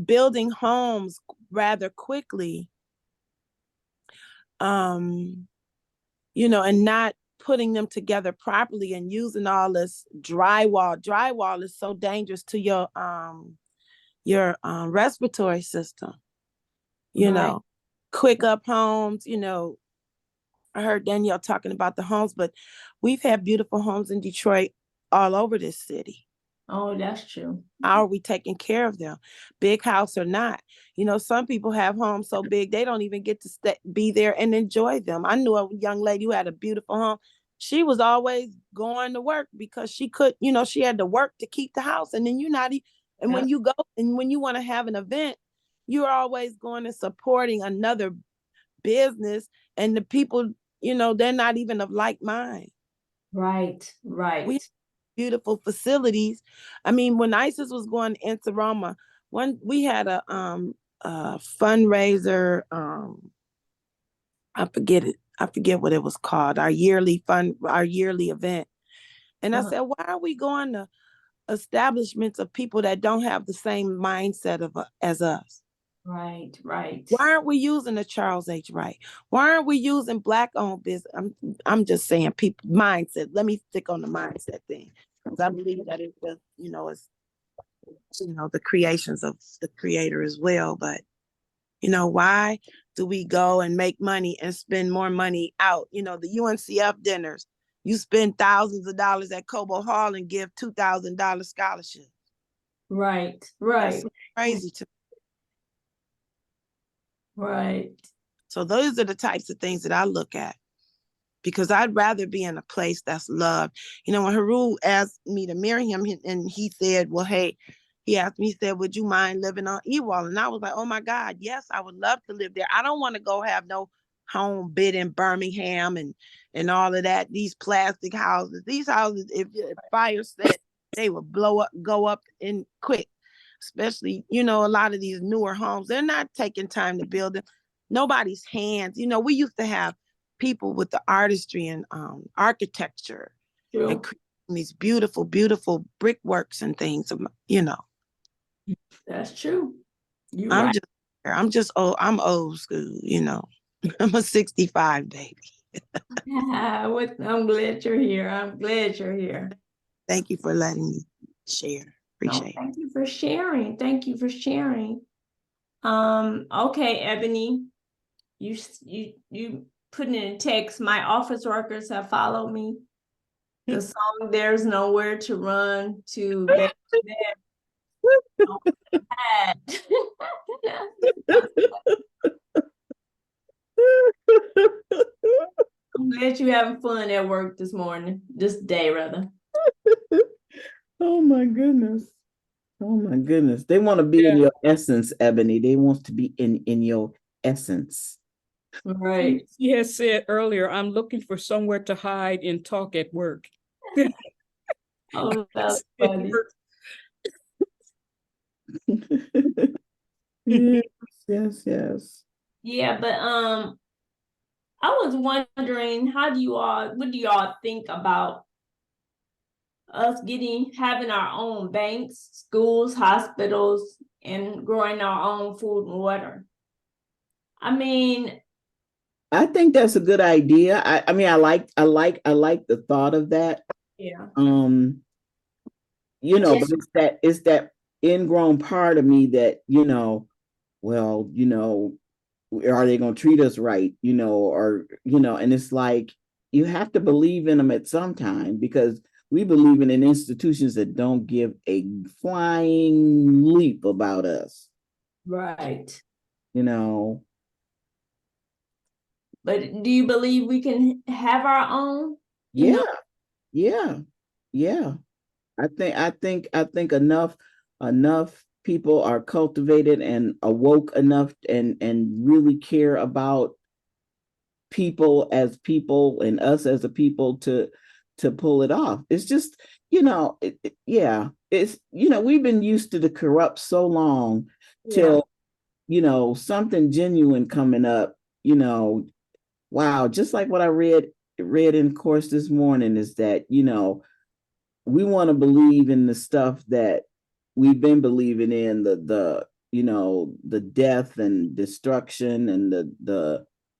building homes rather quickly, and not putting them together properly and using all this drywall. Drywall is so dangerous to your respiratory system. Quick up homes, I heard Danielle talking about the homes, but we've had beautiful homes in Detroit all over this city. Oh, that's true. How are we taking care of them? Big house or not? Some people have homes so big they don't even get to be there and enjoy them. I knew a young lady who had a beautiful home. She was always going to work because she could, she had to work to keep the house. And then when you go and when you want to have an event, you're always going and supporting another business, and the people, they're not even of like mind. Right. We beautiful facilities. I mean, when ISIS was going into Roma, we had a fundraiser. I forget what it was called. Our yearly event. And I said, why are we going to establishments of people that don't have the same mindset as us? Right. Why aren't we using the Charles H. Wright? Why aren't we using Black-owned business? I'm just saying people mindset. Let me stick on the mindset thing, because I believe that it's just, it's the creations of the Creator as well. But why do we go and make money and spend more money out? The UNCF dinners, you spend thousands of dollars at Cobo Hall and give $2,000 scholarships. Right. That's crazy to me. Right. So those are the types of things that I look at, because I'd rather be in a place that's loved. When Haru asked me to marry him, and he said, well, hey, he asked me, he said, would you mind living on Ewald? And I was like, oh my God, yes, I would love to live there. I don't want to go have no home bid in Birmingham and all of that. These plastic houses, if fire set, they would go up in quick. Especially, a lot of these newer homes, they're not taking time to build them. Nobody's hands. We used to have people with the artistry and architecture and creating these beautiful, beautiful brickworks and things. That's true. I'm old school. I'm a 65 baby. I'm glad you're here. Thank you for letting me share. Appreciate it. Thank you for sharing. Okay, Ebony, you put in a text. My office workers have followed me. The song "There's Nowhere to Run to." I'm glad you're having fun at work this day rather. Oh my goodness. They want to be in your essence, Ebony. They want to be in your essence. Right. She has said earlier, I'm looking for somewhere to hide and talk at work. Oh, that's funny. Yes. Yeah, but I was wondering, what do you all think about us having our own banks, schools, hospitals, and growing our own food and water? I mean, I think that's a good idea. I mean, I like the thought of that. Yeah. But it's that ingrown part of me that, are they going to treat us right? And it's like, you have to believe in them at some time, because we believe in institutions that don't give a flying leap about us. Right. But do you believe we can have our own? Yeah. I think enough people are cultivated and awoke enough and really care about people as people and us as a people to pull it off. It's just, it's, we've been used to the corrupt so long till something genuine coming up, wow, just like what I read in course this morning is that, we want to believe in the stuff that we've been believing in, the death and destruction and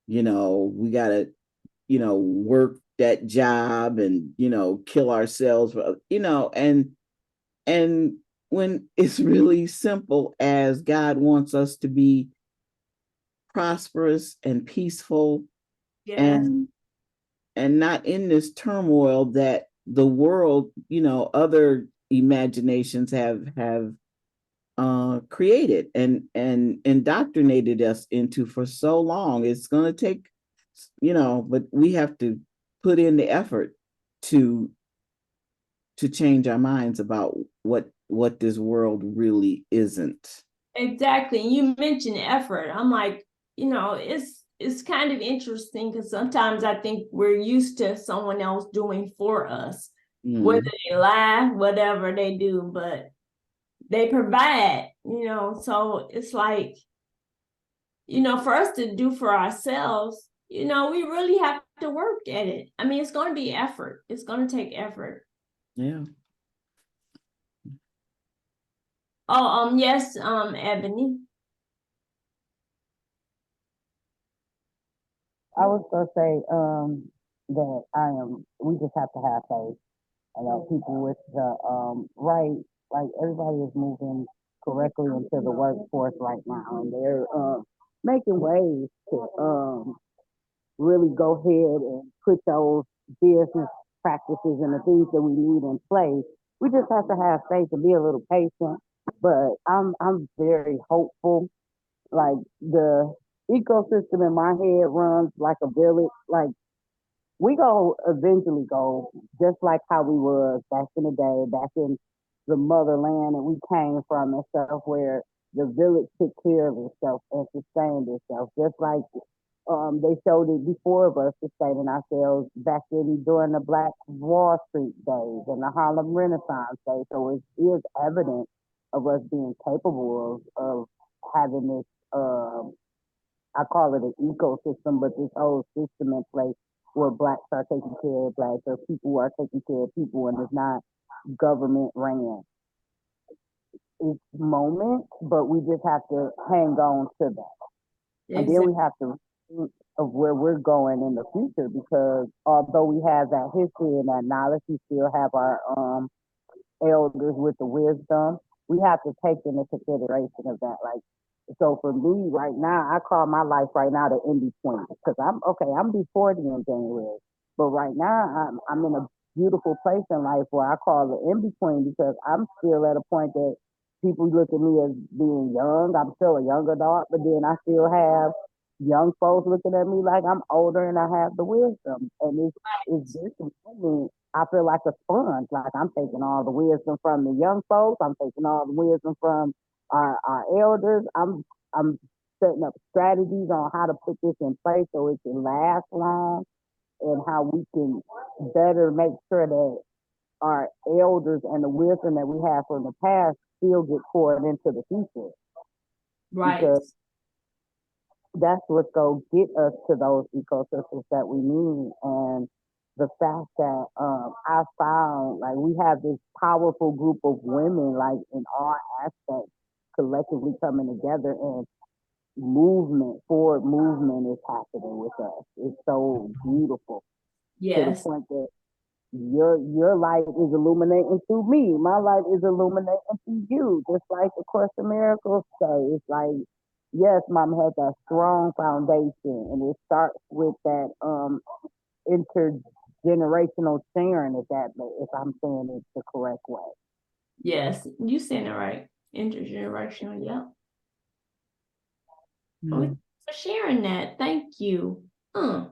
we gotta, work that job and, kill ourselves, and when it's really simple as God wants us to be prosperous and peaceful and not in this turmoil that the world, other imaginations have created and indoctrinated us into for so long. It's going to take, but we have to put in the effort to change our minds about what this world really isn't. Exactly. You mentioned effort. I'm like, it's kind of interesting because sometimes I think we're used to someone else doing for us, whether they lie, whatever they do, but they provide, so it's like, for us to do for ourselves, we really have to work at it. I mean, it's going to be effort. It's going to take effort. Yeah. Oh, yes, Ebony. I was gonna say that we just have to have faith and that people with the right, like everybody is moving correctly into the workforce right now, and they're making ways to really go ahead and put those business practices and the things that we need in place. We just have to have faith and be a little patient. But I'm very hopeful. Like the ecosystem in my head runs like a village. Like we go eventually go just like how we was back in the day, back in the motherland and we came from and stuff where the village took care of itself and sustained itself, just like they showed it before of us sustaining ourselves back in during the Black Wall Street days and the Harlem Renaissance days. So it is evident of us being capable of having this I call it an ecosystem, but this whole system in place where blacks are taking care of blacks or people are taking care of people and it's not government ran. It's moments, but we just have to hang on to that. Exactly. And then we have to think of where we're going in the future because although we have that history and that knowledge, we still have our elders with the wisdom. We have to take into consideration of that. Like, so for me right now, I call my life right now the in between because I'm be 40 in January, but right now I'm in a beautiful place in life where I call the in between because I'm still at a point that people look at me as being young. I'm still a young adult, but then I still have young folks looking at me like I'm older and I have the wisdom. And it's this moment. I feel like a sponge. Like I'm taking all the wisdom from the young folks. I'm taking all the wisdom from our elders. I'm setting up strategies on how to put this in place so it can last long and how we can better make sure that our elders and the wisdom that we have from the past still get poured into the future. Right. Because that's what's going to get us to those ecosystems that we need. And the fact that I found like we have this powerful group of women like in all aspects collectively coming together and forward movement is happening with us. It's so beautiful. Yes. To the point that your light is illuminating through me. My light is illuminating through you. Just like the Course of Miracles say. It's like, yes, Mom had that strong foundation and it starts with that intergenerational sharing if I'm saying it the correct way. Yes, you saying it right. Intergenerational, yeah. For sharing that. Thank you. Wow,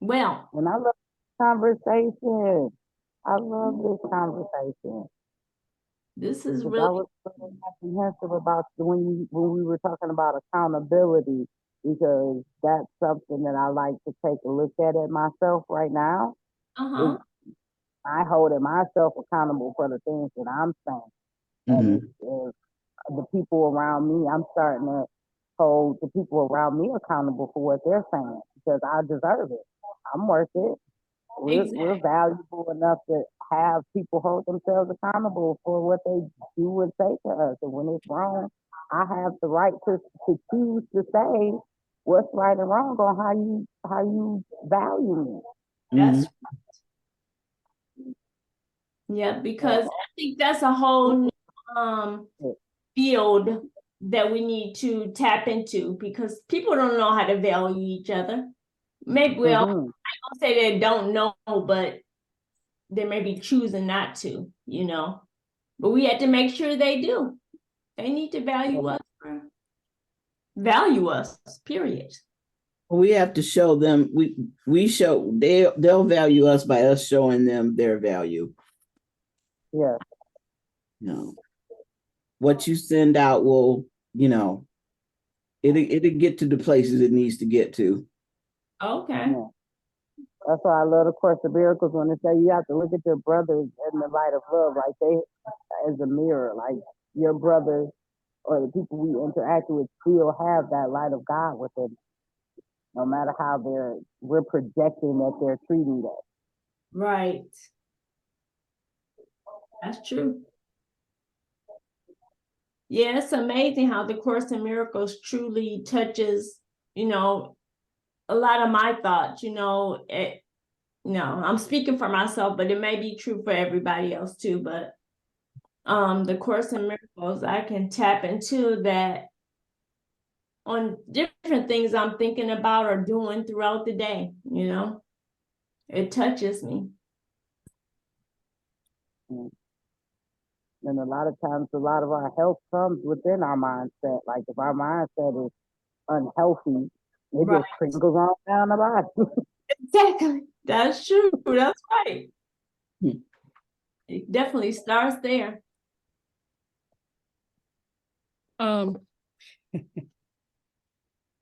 well. And I love this conversation. I love this conversation. This is because really. I was so apprehensive about when we were talking about accountability because that's something that I like to take a look at it myself right now. Uh-huh. I hold myself accountable for the things that I'm saying. And Mhm. if the people around me, I'm starting to hold the people around me accountable for what they're saying because I deserve it. I'm worth it. We're valuable enough to have people hold themselves accountable for what they do and say to us. And when it's wrong, I have the right to choose to say what's right and wrong on how you value me. That's Mhm. yeah, because I think that's a whole field that we need to tap into because people don't know how to value each other. Maybe well, I don't say they don't know, but they may be choosing not to, you know. But we have to make sure they do. They need to value us, period. We have to show them. We show they'll value us by us showing them their value. Yeah. You know, what you send out will, you know, it'll get to the places it needs to get to. Okay. Yeah. That's why I love the Course of Miracles when they say you have to look at your brothers in the light of love, like they as a mirror, like your brothers or the people we interact with still have that light of God within, no matter how we're projecting that they're treating us. Right. That's true. Yeah, it's amazing how the Course in Miracles truly touches, you know, a lot of my thoughts, you know, I'm speaking for myself, but it may be true for everybody else too. But the Course in Miracles, I can tap into that on different things I'm thinking about or doing throughout the day, you know. It touches me. And a lot of times, a lot of our health comes within our mindset. Like if our mindset is unhealthy, it just trickles on down the body. Exactly. That's true. That's right. It definitely starts there.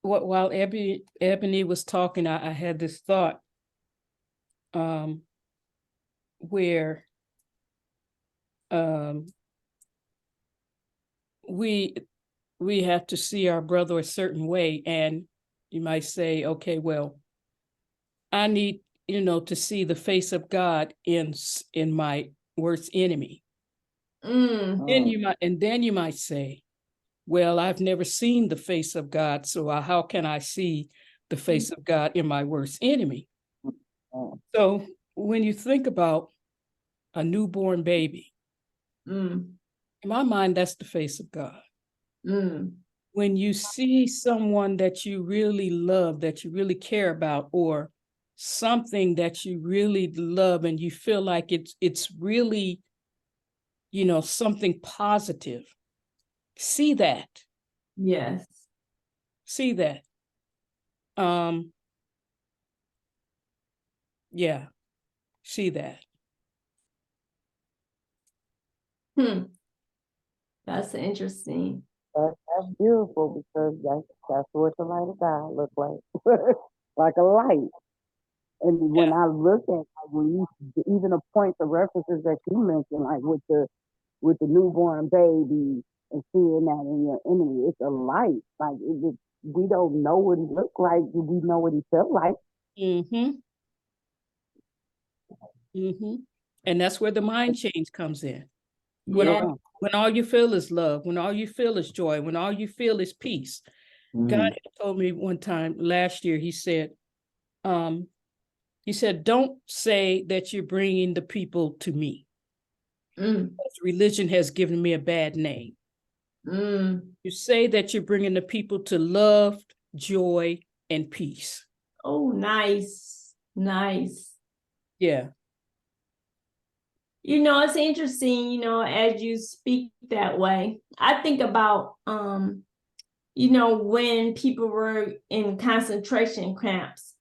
While Ebony was talking, I had this thought where we have to see our brother a certain way, and you might say, okay, well, I need, you know, to see the face of God in my worst enemy. Then you might say, well, I've never seen the face of God, so how can I see the face of God in my worst enemy? So when you think about a newborn baby, in my mind, that's the face of God. When you see someone that you really love, that you really care about, or something that you really love and you feel like it's really, you know, something positive, see that. Yes. See that. Yeah, see that. That's interesting. That's beautiful because that's what the light of God looks like, like a light. And when I look at like, when you even the points of references that you mentioned, like with the newborn baby and seeing that in your enemy, it's a light. Like we don't know what he looked like, we know what he felt like. And that's where the mind change comes in. Yeah. When all you feel is love, when all you feel is joy, when all you feel is peace. God told me one time last year, he said, don't say that you're bringing the people to me. Religion has given me a bad name. You say that you're bringing the people to love, joy, and peace. Oh, nice. Nice. Yeah. You know, it's interesting, you know, as you speak that way, I think about, you know, when people were in concentration camps,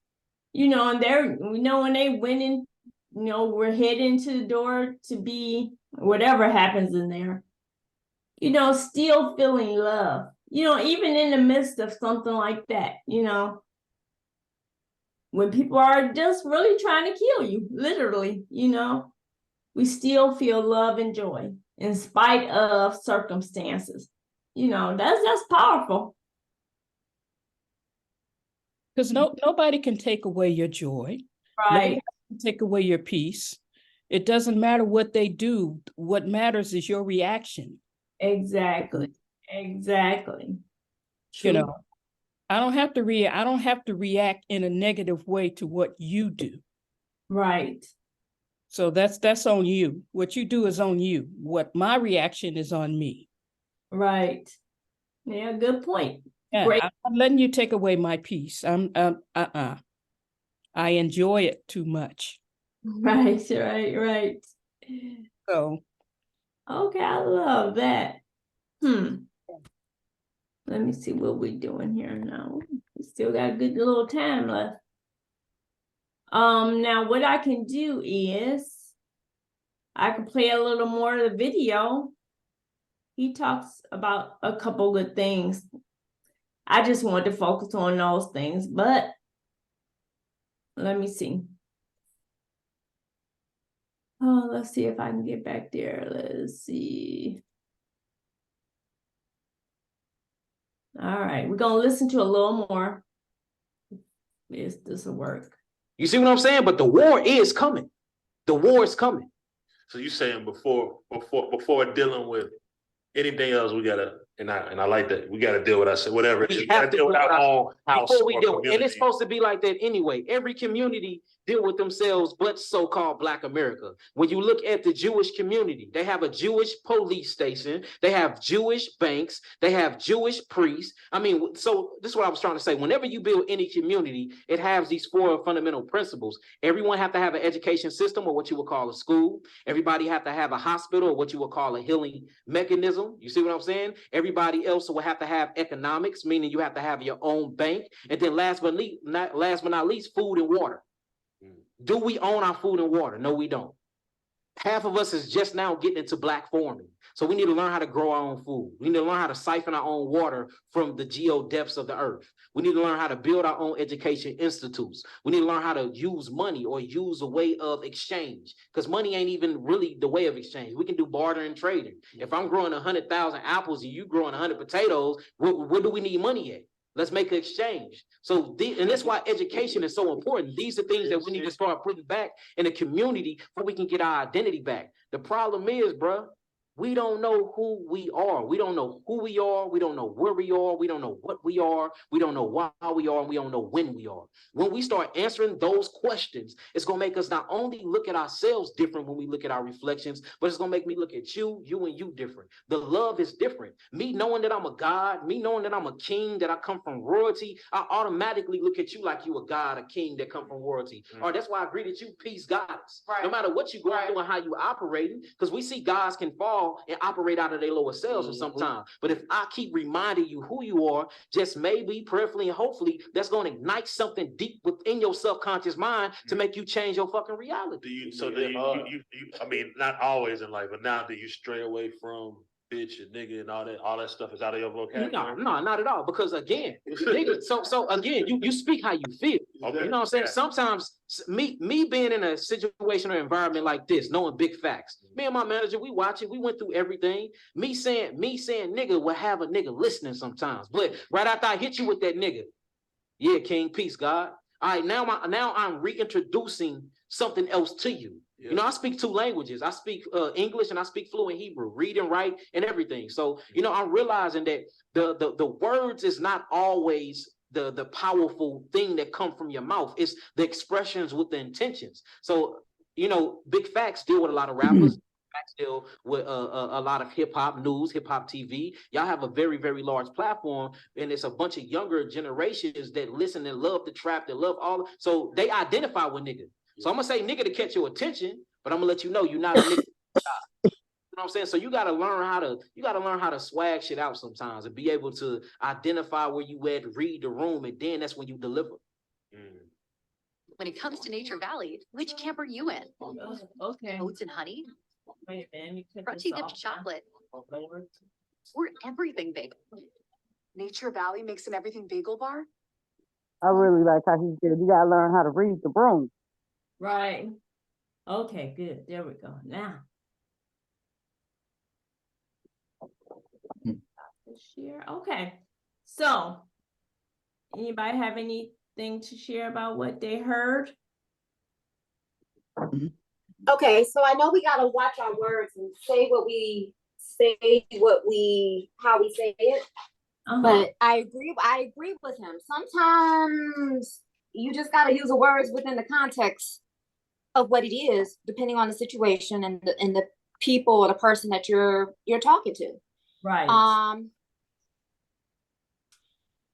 you know, and when they went in, you know, we're heading to the door to be whatever happens in there, you know, still feeling love, you know, even in the midst of something like that, you know, when people are just really trying to kill you, literally, you know. we still feel love and joy in spite of circumstances. You know, that's powerful. Because nobody can take away your joy. Right. Nobody can take away your peace. It doesn't matter what they do. What matters is your reaction. Exactly. Exactly. True. You know, I don't have to react in a negative way to what you do. Right. So that's on you. What you do is on you. What my reaction is on me. Right. Yeah, good point. Yeah, Great. I'm not letting you take away my peace. I enjoy it too much. Right, right. So Okay, I love that. Let me see what we're doing here now. We still got a good little time left. Now what I can do is I can play a little more of the video. He talks about a couple good things. I just want to focus on those things, but let me see. Oh, let's see if I can get back there. Let's see. All right, we're gonna listen to a little more. This will work. You see what I'm saying? But the war is coming. The war is coming. So you saying before dealing with anything else, we gotta, and I like that, we gotta deal with ourselves, whatever. We have to deal with our own house. before we or deal with, and community. it's supposed to be like that anyway. Every community deal with themselves, but so-called Black America. When you look at the Jewish community, they have a Jewish police station, they have Jewish banks, they have Jewish priests. I mean, so this is what I was trying to say. Whenever you build any community, it has these 4 fundamental principles. Everyone have to have an education system, or what you would call a school. Everybody have to have a hospital, or what you would call a healing mechanism. You see what I'm saying? Everybody else will have to have economics, meaning you have to have your own bank. And then last but not least, food and water. Do we own our food and water? No, we don't. Half of us is just now getting into Black farming. So we need to learn how to grow our own food. We need to learn how to siphon our own water from the geo depths of the earth. We need to learn how to build our own education institutes. We need to learn how to use money, or use a way of exchange, because money ain't even really the way of exchange. We can do barter and trading. If I'm growing 100,000 apples and you growing 100 potatoes, where do we need money at? Let's make an exchange. So, and that's why education is so important. These are things that we need to start putting back in the community so we can get our identity back. The problem is, bro, we don't know who we are. We don't know who we are. We don't know where we are. We don't know what we are. We don't know why we are. And we don't know when we are. When we start answering those questions, it's going to make us not only look at ourselves different when we look at our reflections, but it's going to make me look at you and you different. The love is different. Me knowing that I'm a God, me knowing that I'm a king, that I come from royalty, I automatically look at you like you a God, a king that come from royalty. Or that's why I greeted you, peace goddess. Right. No matter what you going through and how you operating, because we see gods can fall and operate out of their lower selves for some time. But if I keep reminding you who you are, just maybe, prayerfully, and hopefully, that's going to ignite something deep within your subconscious mind to make you change your fucking reality. I mean, not always in life, but now do you stray away from bitch and nigga and all that stuff is out of your vocabulary? No, not at all. Because again, nigga, so again, you speak how you feel. Okay. You know what I'm saying? Yeah. Sometimes me being in a situation or environment like this, knowing big facts. Me and my manager, we watch it. We went through everything. Me saying nigga will have a nigga listening sometimes. But right after I hit you with that nigga, yeah, King, peace, God. All right, now I'm reintroducing something else to you. Yeah. You know, I speak 2 languages. I speak English and I speak fluent Hebrew, read and write and everything. So, you know, I'm realizing that the words is not always the powerful thing that come from your mouth. It's the expressions with the intentions. So, you know, big facts deal with a lot of rappers. Facts deal with a lot of hip hop news, hip hop TV. Y'all have a very, very large platform, and it's a bunch of younger generations that listen and love the trap, that love all. So they identify with nigga. So I'm gonna say nigga to catch your attention, but I'm gonna let you know you're not a nigga. You know what I'm saying? So you gotta learn how to swag shit out sometimes and be able to identify where you at, read the room, and then that's when you deliver. When it comes to Nature Valley, which camp are you in? Okay. Oats and honey? Wait, man, Crunchy dipped chocolate? Or everything bagel? Nature Valley makes an everything bagel bar? I really like how he said you gotta learn how to read the room. Right. Okay, good. There we go. Now. Share. Okay. So, anybody have anything to share about what they heard? Okay, so I know we gotta watch our words and say how we say it. But I agree with him. Sometimes you just gotta use the words within the context of what it is, depending on the situation and the people or the person that you're talking to. Right.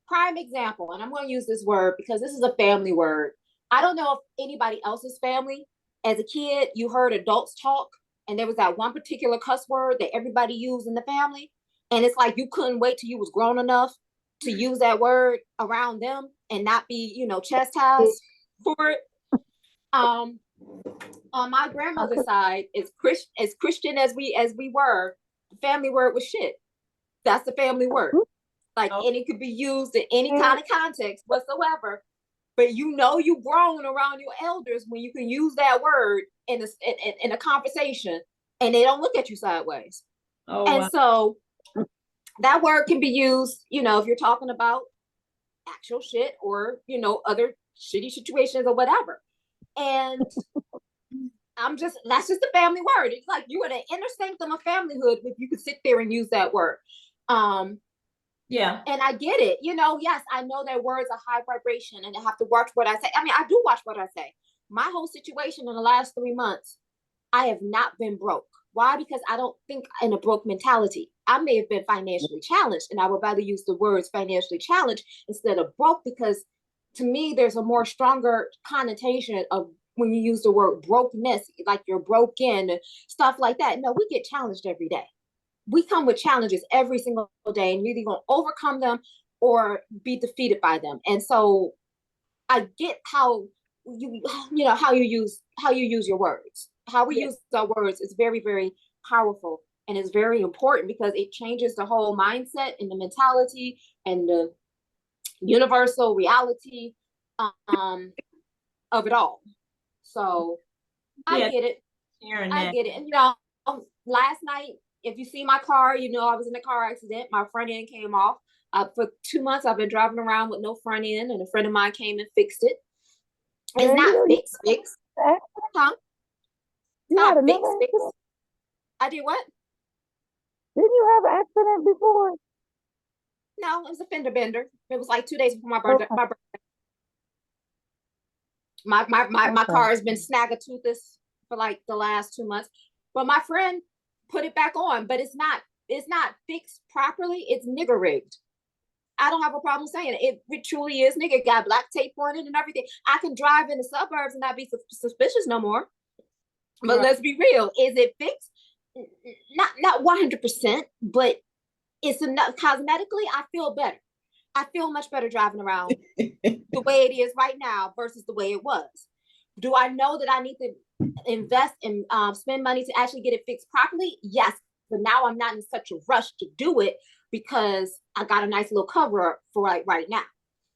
Prime example, and I'm going to use this word because this is a family word. I don't know if anybody else's family, as a kid, you heard adults talk, and there was that one particular cuss word that everybody used in the family, and it's like you couldn't wait till you was grown enough to use that word around them and not be, chastised for it. On my grandmother's side, as Christian as we were, the family word was shit. That's the family word. Like, and it could be used in any kind of context whatsoever. But you've grown around your elders when you can use that word in a conversation and they don't look at you sideways. So that word can be used, if you're talking about actual shit or, other shitty situations or whatever. And that's just a family word. It's like you are the inner sanctum of familyhood if you could sit there and use that word. Yeah. And I get it. Yes, I know that words are high vibration and I have to watch what I say. I mean, I do watch what I say. My whole situation in the last 3 months, I have not been broke. Why? Because I don't think in a broke mentality. I may have been financially challenged, and I would rather use the words financially challenged instead of broke, because to me, there's a more stronger connotation of when you use the word brokenness, like you're broken, stuff like that. No, we get challenged every day. We come with challenges every single day, and you're either going to overcome them or be defeated by them. And so I get how how you use your words. How we use our words is very, very powerful, and it's very important because it changes the whole mindset and the mentality and the universal reality of it all. So I get it. I get it. And last night, if you see my car, I was in a car accident. My front end came off. For 2 months, I've been driving around with no front end, and a friend of mine came and fixed it. It's not fixed. Huh? Not fixed. I did what? Didn't you have an accident before? No, it was a fender bender. It was like 2 days before my birthday. My car has been snag-a-toothless for like the last 2 months. But my friend put it back on, but it's not fixed properly. It's nigger rigged. I don't have a problem saying it. It truly is nigger. It got black tape on it and everything. I can drive in the suburbs and not be suspicious no more. But let's be real. Is it fixed? Not 100%, but it's enough. Cosmetically, I feel better. I feel much better driving around the way it is right now versus the way it was. Do I know that I need to invest and spend money to actually get it fixed properly? Yes, but now I'm not in such a rush to do it because I got a nice little cover up for right now.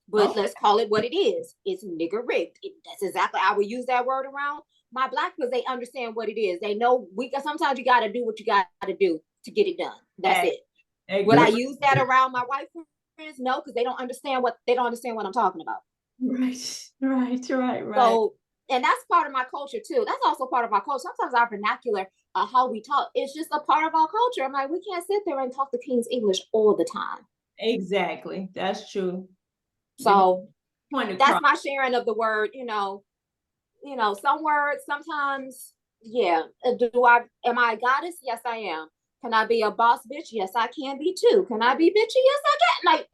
But let's call it what it is. It's nigger rigged. That's exactly I would use that word around my black, because they understand what it is. They know sometimes you got to do what you got to do to get it done. That's it. Exactly. Would I use that around my white friends? No, because they don't understand what I'm talking about. Right. So, and that's part of my culture too. That's also part of our culture. Sometimes our vernacular, how we talk, it's just a part of our culture. I'm like, we can't sit there and talk the King's English all the time. Exactly. That's true. So that's my sharing of the word. Some words sometimes, yeah. Am I a goddess? Yes, I am. Can I be a boss bitch? Yes, I can be too. Can I be bitchy? Yes, I can. Like,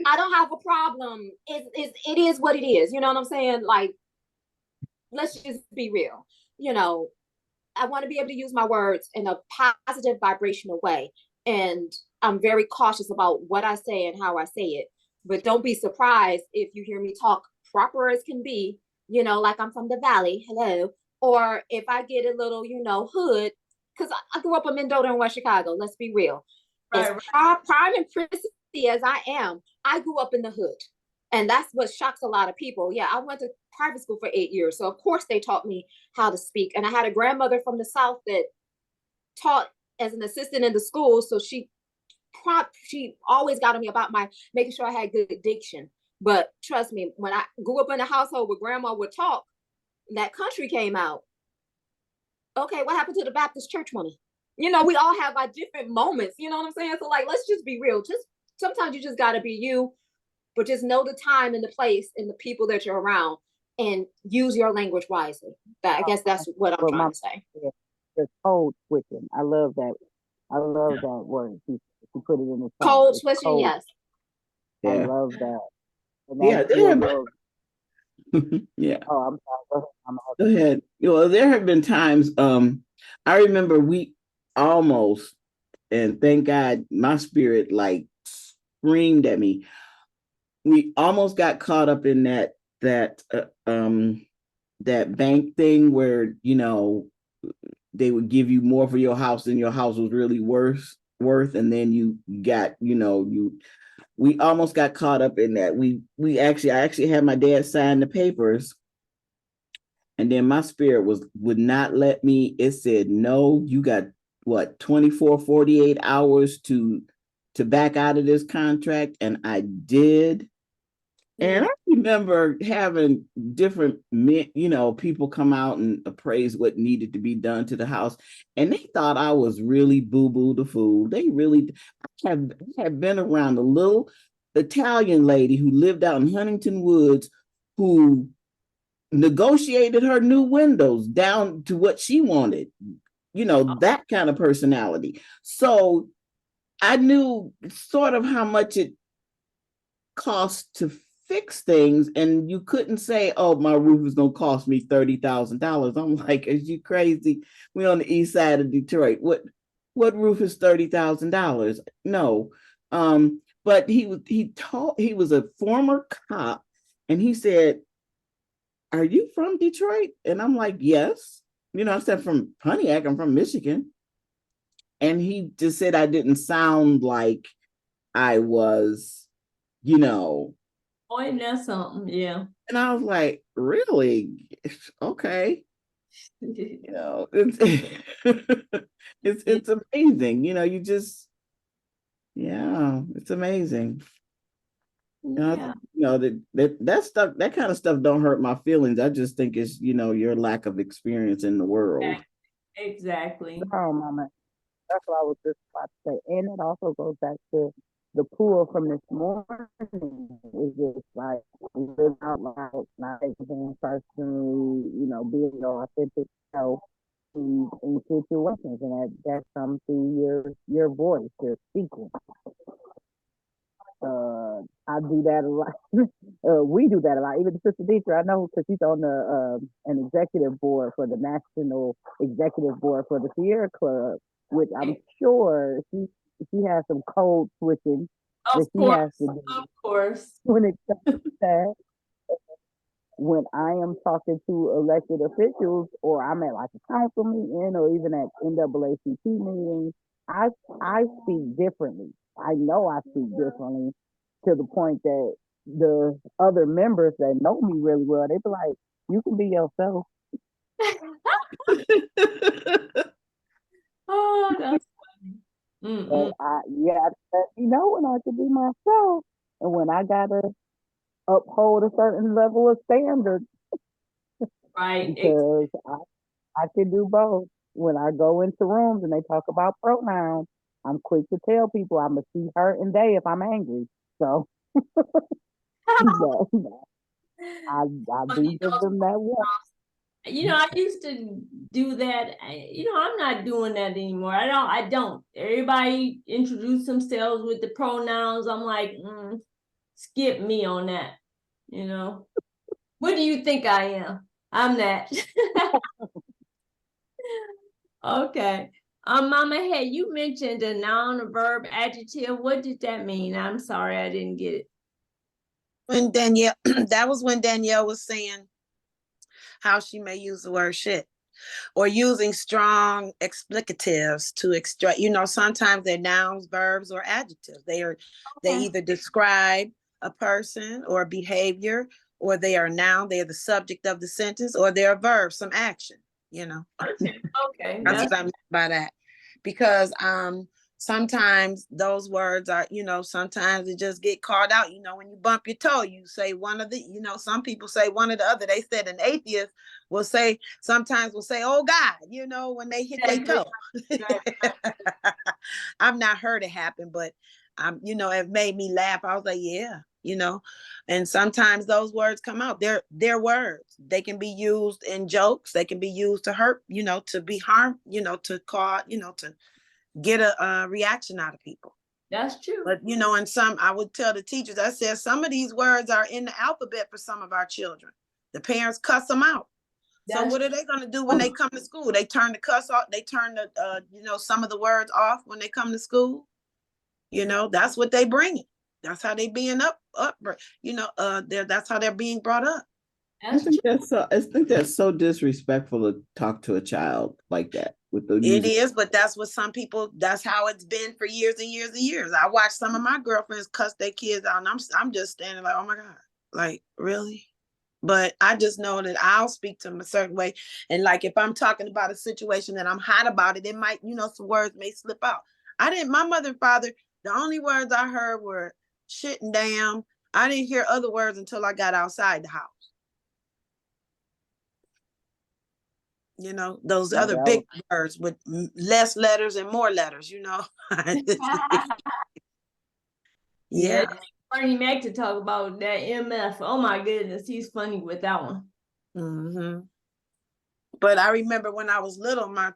I don't have a problem. It is what it is. You know what I'm saying? Like, let's just be real. I want to be able to use my words in a positive vibrational way. And I'm very cautious about what I say and how I say it. But don't be surprised if you hear me talk proper as can be, like I'm from the Valley, hello. Or if I get a little, hood, because I grew up in Mendota and West Chicago, let's be real. As prime and prissy as I am, I grew up in the hood. And that's what shocks a lot of people. Yeah, I went to private school for 8 years. So of course they taught me how to speak. And I had a grandmother from the South that taught as an assistant in the school. So she always got on me about my making sure I had good diction. But trust me, when I grew up in a household where grandma would talk, that country came out. Okay, what happened to the Baptist church money? You know, we all have our different moments. You know what I'm saying? So like, let's just be real. Just sometimes you just gotta be you, but just know the time and the place and the people that you're around, and use your language wisely. I guess that's what I'm trying to say. The code switching. I love that. I love that word. She put it in the chat. Code It's switching, code. yes. I Yeah. love that. And Yeah, that's there your have yeah. Oh, I'm sorry. Go ahead. Well, there have been times, I remember we almost, and thank God my spirit like screamed at me. We almost got caught up in that bank thing where, you know, they would give you more for your house than your house was really worth, and then you got, you know, we almost got caught up in that. I actually had my dad sign the papers, and then my spirit would not let me. It said, no, you got what, 24, 48 hours to back out of this contract. And I did. And I remember having different men, you know, people come out and appraise what needed to be done to the house. And they thought I was really boo-boo the fool. They really have been around a little Italian lady who lived out in Huntington Woods who negotiated her new windows down to what she wanted, you know, that kind of personality. So I knew sort of how much it cost to fix things, and you couldn't say, oh, my roof is going to cost me $30,000. I'm like, are you crazy? We're on the east side of Detroit. What roof is $30,000? No. But he was a former cop, and he said, are you from Detroit? And I'm like, yes. You know, I said, from Pontiac, I'm from Michigan. And he just said I didn't sound like I was, you know. Oh, and that's something, yeah. And I was like, really? Okay. You know, it's amazing. You know, it's amazing. Yeah. You know, that stuff, that kind of stuff don't hurt my feelings. I just think it's, you know, your lack of experience in the world. Exactly. No, Mama. That's what I was just about to say. And it also goes back to the pool from this morning. It's just like live out loud, not taking things personally, you know, being your authentic self in situations, and that comes through your voice, your speaking. I do that a lot. We do that a lot. Even Sister Deitra, I know, because she's on an executive board for the National Executive Board for the Sierra Club, which I'm sure she has some code switching that she has to do. Of course. When it comes to that, when I am talking to elected officials, or I'm at like a council meeting, or even at NAACP meetings, I speak differently. I know I speak differently, to the point that the other members that know me really well, they be like, you can be yourself. Oh, that's funny. But you have to let me know when I can be myself, and when I gotta uphold a certain level of standard. Right. Because I can do both. When I go into rooms and they talk about pronouns, I'm quick to tell people I'm a she, her, and they if I'm angry. So I do give them that one. You know, I used to do that. You know, I'm not doing that anymore. I don't. Everybody introduce themselves with the pronouns. I'm like, skip me on that. You know, what do you think I am? I'm that. Okay. Mama, hey, you mentioned a noun, a verb, adjective. What did that mean? I'm sorry, I didn't get it. When Danielle, that was when Danielle was saying how she may use the word shit, or using strong explicatives to extract, you know, sometimes they're nouns, verbs, or adjectives. They either describe a person or a behavior, or they are noun, they're the subject of the sentence, or they're a verb, some action, you know. Okay, That's what I mean by that. Because sometimes those words are, you know, sometimes it just get called out. You know, when you bump your toe, you say one of the, you know, some people say one or the other. They said an atheist will say, sometimes will say, oh God, you know, when they hit their toe. I've not heard it happen, but you know, it made me laugh. I was like, yeah, you know, and sometimes those words come out. They're words. They can be used in jokes. They can be used to hurt, you know, to be harm, you know, to cause, you know, to get a reaction out of people. That's true. But, you know, and some, I would tell the teachers, I said, some of these words are in the alphabet for some of our children. The parents cuss them out. So what are they going to do when they come to school? They turn the cuss off. They turn the, you know, some of the words off when they come to school. You know, that's what they bring. That's how they being up, you know, that's how they're being brought up. I think that's so disrespectful to talk to a child like that with the It music. is, but that's what some people, that's how it's been for years and years and years. I watched some of my girlfriends cuss their kids out, and I'm just standing like, oh my God, like, really? But I just know that I'll speak to them a certain way. And like, if I'm talking about a situation that I'm hot about it, it might, you know, some words may slip out. My mother and father, the only words I heard were shit and damn. I didn't hear other words until I got outside the house. You know, those other big words with less letters and more letters, you know. Yeah. Bernie Mac to talk about that MF. Oh my goodness, he's funny with that one. Mm-hmm. But I remember when I was little, my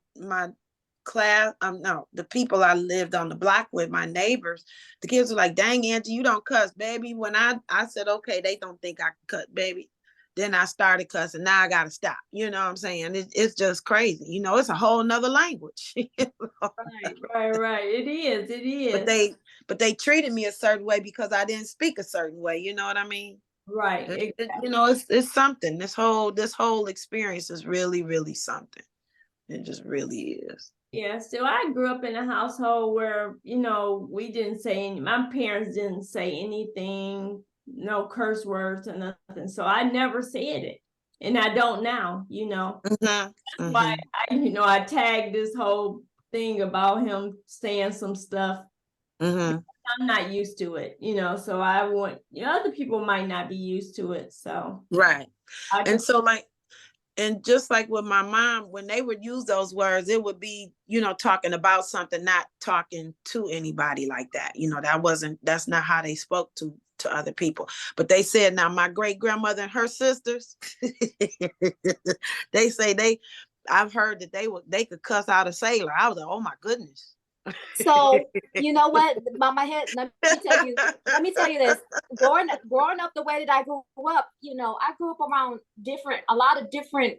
class, no, the people I lived on the block with, my neighbors, the kids were like, dang, Angie, you don't cuss, baby. When I said, okay, they don't think I can cuss, baby. Then I started cussing. Now I got to stop. You know what I'm saying? It's just crazy. You know, it's a whole nother language. Right. It is. But they treated me a certain way because I didn't speak a certain way. You know what I mean? Right. Exactly. You know, it's something. This whole experience is really, really something. It just really is. Yeah, so I grew up in a household where, you know, my parents didn't say anything, no curse words or nothing. So I never said it. And I don't now, you know. That's why I tagged this whole thing about him saying some stuff. I'm not used to it, you know, so I want, other people might not be used to it. So right. And just like with my mom, when they would use those words, it would be, you know, talking about something, not talking to anybody like that. You know, that's not how they spoke to other people. But they said, now my great grandmother and her sisters, they say I've heard that they could cuss out a sailor. I was like, oh my goodness. So you know what, Mama Head, let me tell you this. Growing up the way that I grew up, you know, I grew up around a lot of different,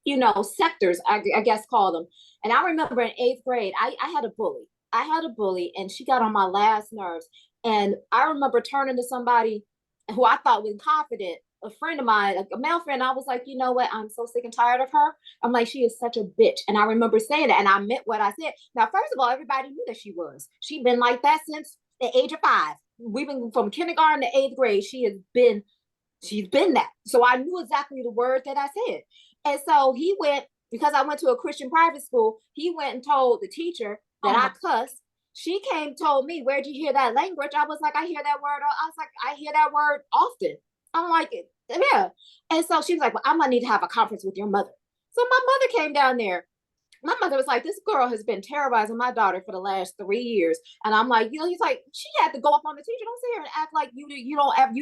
you know, sectors, I guess call them. And I remember in 8th grade, I had a bully and she got on my last nerves. And I remember turning to somebody who I thought was confident, a friend of mine, like a male friend. I was like, you know what? I'm so sick and tired of her. I'm like, she is such a bitch. And I remember saying that, and I meant what I said. Now, first of all, everybody knew that she was. She'd been like that since the age of 5. We've been from kindergarten to 8th grade. She's been that. So I knew exactly the word that I said. And so he went, because I went to a Christian private school, he went and told the teacher that I cussed. She came, told me, where'd you hear that language? I was like, I hear that word. I was like, I hear that word often. I'm like, yeah. And so she was like, well, I'm gonna need to have a conference with your mother. So my mother came down there. My mother was like, this girl has been terrorizing my daughter for the last 3 years. And I'm like, you know, he's like, she had to go up on the teacher. Don't sit here and act like you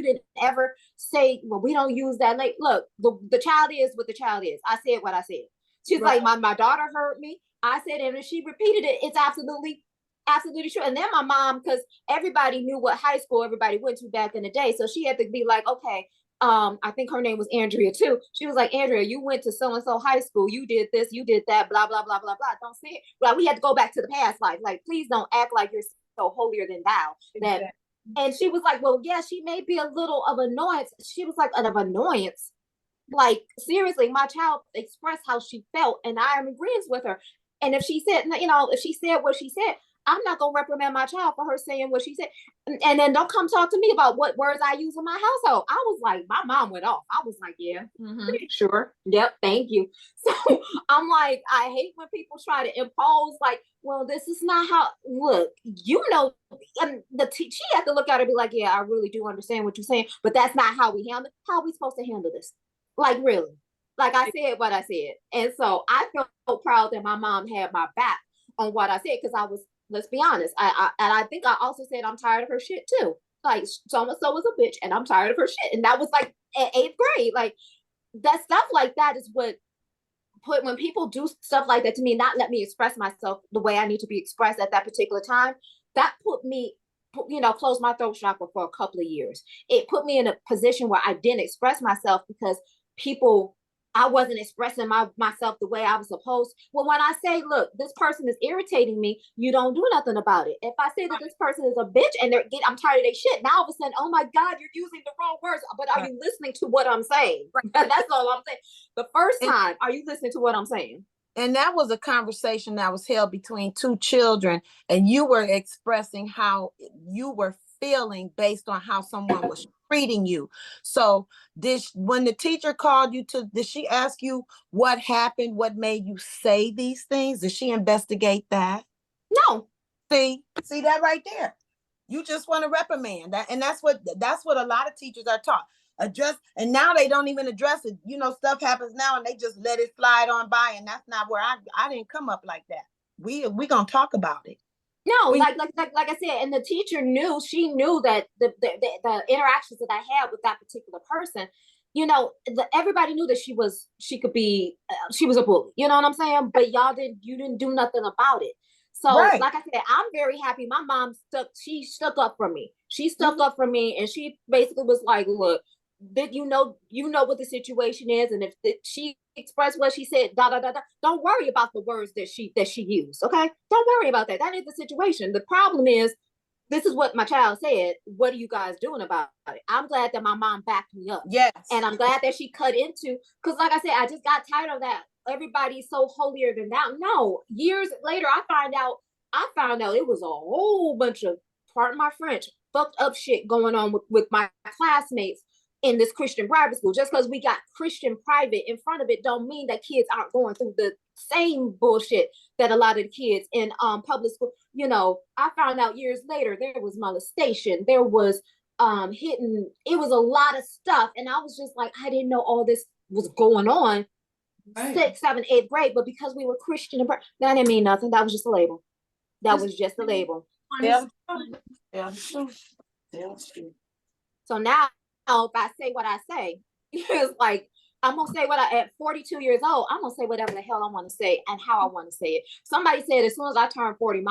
didn't ever say, well, we don't use that. Like, look, the child is what the child is. I said what I said. She's like, my daughter heard me. I said it, and she repeated it. It's absolutely true. And then my mom, because everybody knew what high school everybody went to back in the day, so she had to be like, okay, I think her name was Andrea too. She was like, Andrea, you went to so-and-so high school, you did this, you did that, blah, blah, blah, blah, blah. Don't say it. Like, we had to go back to the past life. Like, please don't act like you're so holier than thou. Exactly. And she was like, well, yeah, she may be a little of annoyance. She was like, of annoyance. Like, seriously, my child expressed how she felt, and I am in agreement with her. And if she said, you know, if she said what she said, I'm not gonna reprimand my child for her saying what she said. And then don't come talk to me about what words I use in my household. I was like, my mom went off. I was like, yeah, sure. Yep, thank you. So I'm like, I hate when people try to impose, like, well, this is not how, look, you know, and she had to look at her and be like, yeah, I really do understand what you're saying, but that's not how we handle it. How are we supposed to handle this? Like, really? Like, I said what I said. And so I felt so proud that my mom had my back on what I said, because I was, let's be honest, and I think I also said I'm tired of her shit too. Like, so-and-so was a bitch and I'm tired of her shit. And that was like at 8th grade. Like, that stuff like that is what when people do stuff like that to me, not let me express myself the way I need to be expressed at that particular time, that put me, closed my throat chakra for a couple of years. It put me in a position where I didn't express myself because I wasn't expressing myself the way I was supposed. Well, when I say, look, this person is irritating me, you don't do nothing about it. If I say that this person is a bitch and I'm tired of their shit, now all of a sudden, oh my God, you're using the wrong words. But are you listening to what I'm saying? That's all I'm saying. The first time, are you listening to what I'm saying? And that was a conversation that was held between two children, and you were expressing how you were feeling based on how someone was treating you. So when the teacher called you did she ask you what happened, what made you say these things? Did she investigate that? No. See that right there. You just want to reprimand that. And that's what a lot of teachers are taught. Address, and now they don't even address it. Stuff happens now and they just let it slide on by. And that's not where I didn't come up like that. We gonna talk about it. No, like I said, and the teacher she knew that the interactions that I had with that particular person, everybody knew that she was a bully. You know what I'm saying? But you didn't do nothing about it. So, right. Like I said, I'm very happy. My mom stuck up for me. She stuck up for me, and she basically was like, look, that you know what the situation is, and if she expressed what she said, don't worry about the words that she used. Okay, don't worry about that. That is the situation. The problem is, this is what my child said. What are you guys doing about it? I'm glad that my mom backed me up. Yes, and I'm glad that she cut into, because like I said, I just got tired of that. Everybody's so holier than thou. No, years later, I found out it was a whole bunch of, pardon my French, fucked up shit going on with my classmates in this Christian private school. Just because we got Christian private in front of it don't mean that kids aren't going through the same bullshit that a lot of the kids in public school. I found out years later there was molestation, there was hitting, it was a lot of stuff, and I was just like, I didn't know all this was going on. Right. 6th, 7th, 8th grade, but because we were Christian, that didn't mean nothing. That was just a label. That was just a label. Yeah. So now, if I say what I say, it's like, I'm gonna say at 42 years old, I'm gonna say whatever the hell I want to say and how I want to say it. Somebody said as soon as I turned 40,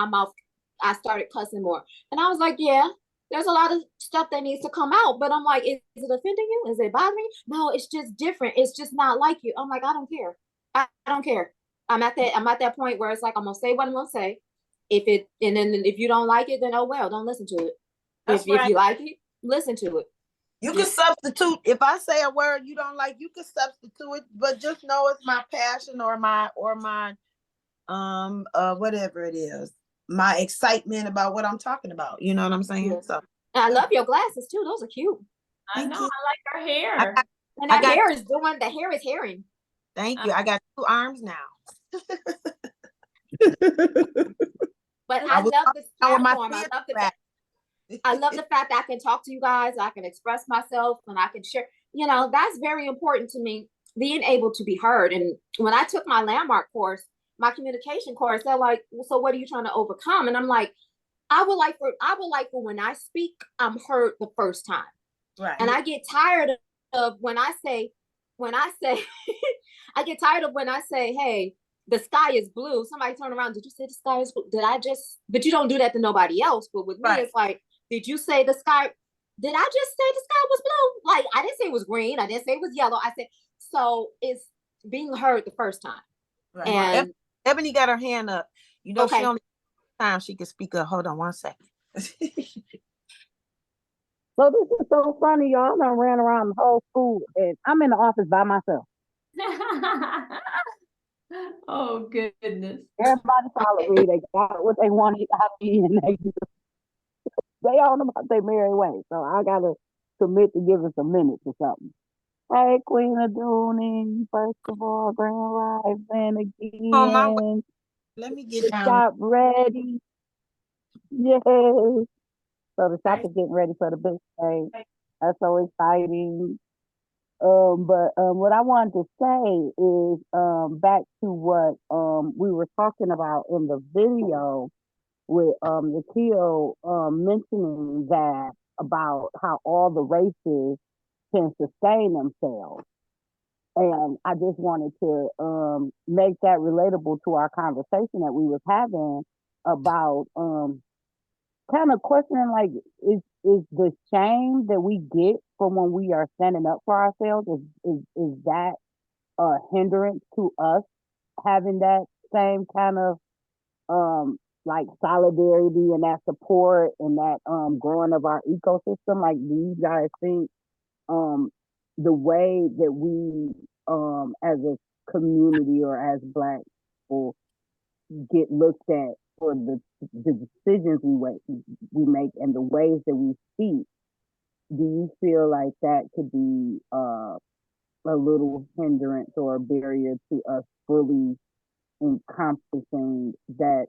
I started cussing more, and I was like, yeah, there's a lot of stuff that needs to come out, but I'm like, is it offending you? Is it bothering you? No, it's just different. It's just not like you. I'm like, I don't care. I don't care. I'm at that point where it's like, I'm gonna say what I'm gonna say. And then if you don't like it, then oh well, don't listen to it. If you like it, listen to it. You can substitute. If I say a word you don't like, you can substitute it, but just know it's my passion or my whatever it is, my excitement about what I'm talking about. You know what I'm saying? Yeah. So, and I love your glasses too. Those are cute. I know. I like her hair. And that hair is hairing. Thank you. I got 2 arms now. But I love this platform. I love the fact that I can talk to you guys. I can express myself and I can share. That's very important to me, being able to be heard. And when I took my landmark course, my communication course, they're like, well, so what are you trying to overcome? And I'm like, I would like for when I speak, I'm heard the first time. Right. And I get tired of when I say, I get tired of when I say, hey, the sky is blue. Somebody turn around. Did you say the sky is blue? But you don't do that to nobody else. But with me, it's like, did you say the sky? Did I just say the sky was blue? Like, I didn't say it was green. I didn't say it was yellow. I said, so it's being heard the first time. Right. And Ebony got her hand up. Okay. She only time she can speak up. Hold on 1 second. So this is so funny, y'all. I ran around the whole school, and I'm in the office by myself. Oh goodness. Everybody follow me. They got what they wanted out of me, and they on about their merry way. So I gotta commit to giving some minutes or something. Hey, Queen of Dooning, first of all, Grand Rising On my way. again. Let me get down. Shop ready. Yay. So the shop is getting ready for the big day. That's so exciting. But what I wanted to say is back to what we were talking about in the video with the Keo mentioning that about how all the races can sustain themselves. And I just wanted to make that relatable to our conversation that we was having about kind of questioning like is the shame that we get from when we are standing up for ourselves is that a hindrance to us having that same kind of like solidarity and that support and that growing of our ecosystem? Like, do you guys think the way that we as a community or as Black people get looked at for the decisions we make and the ways that we speak, do you feel like that could be a little hindrance or a barrier to us fully encompassing that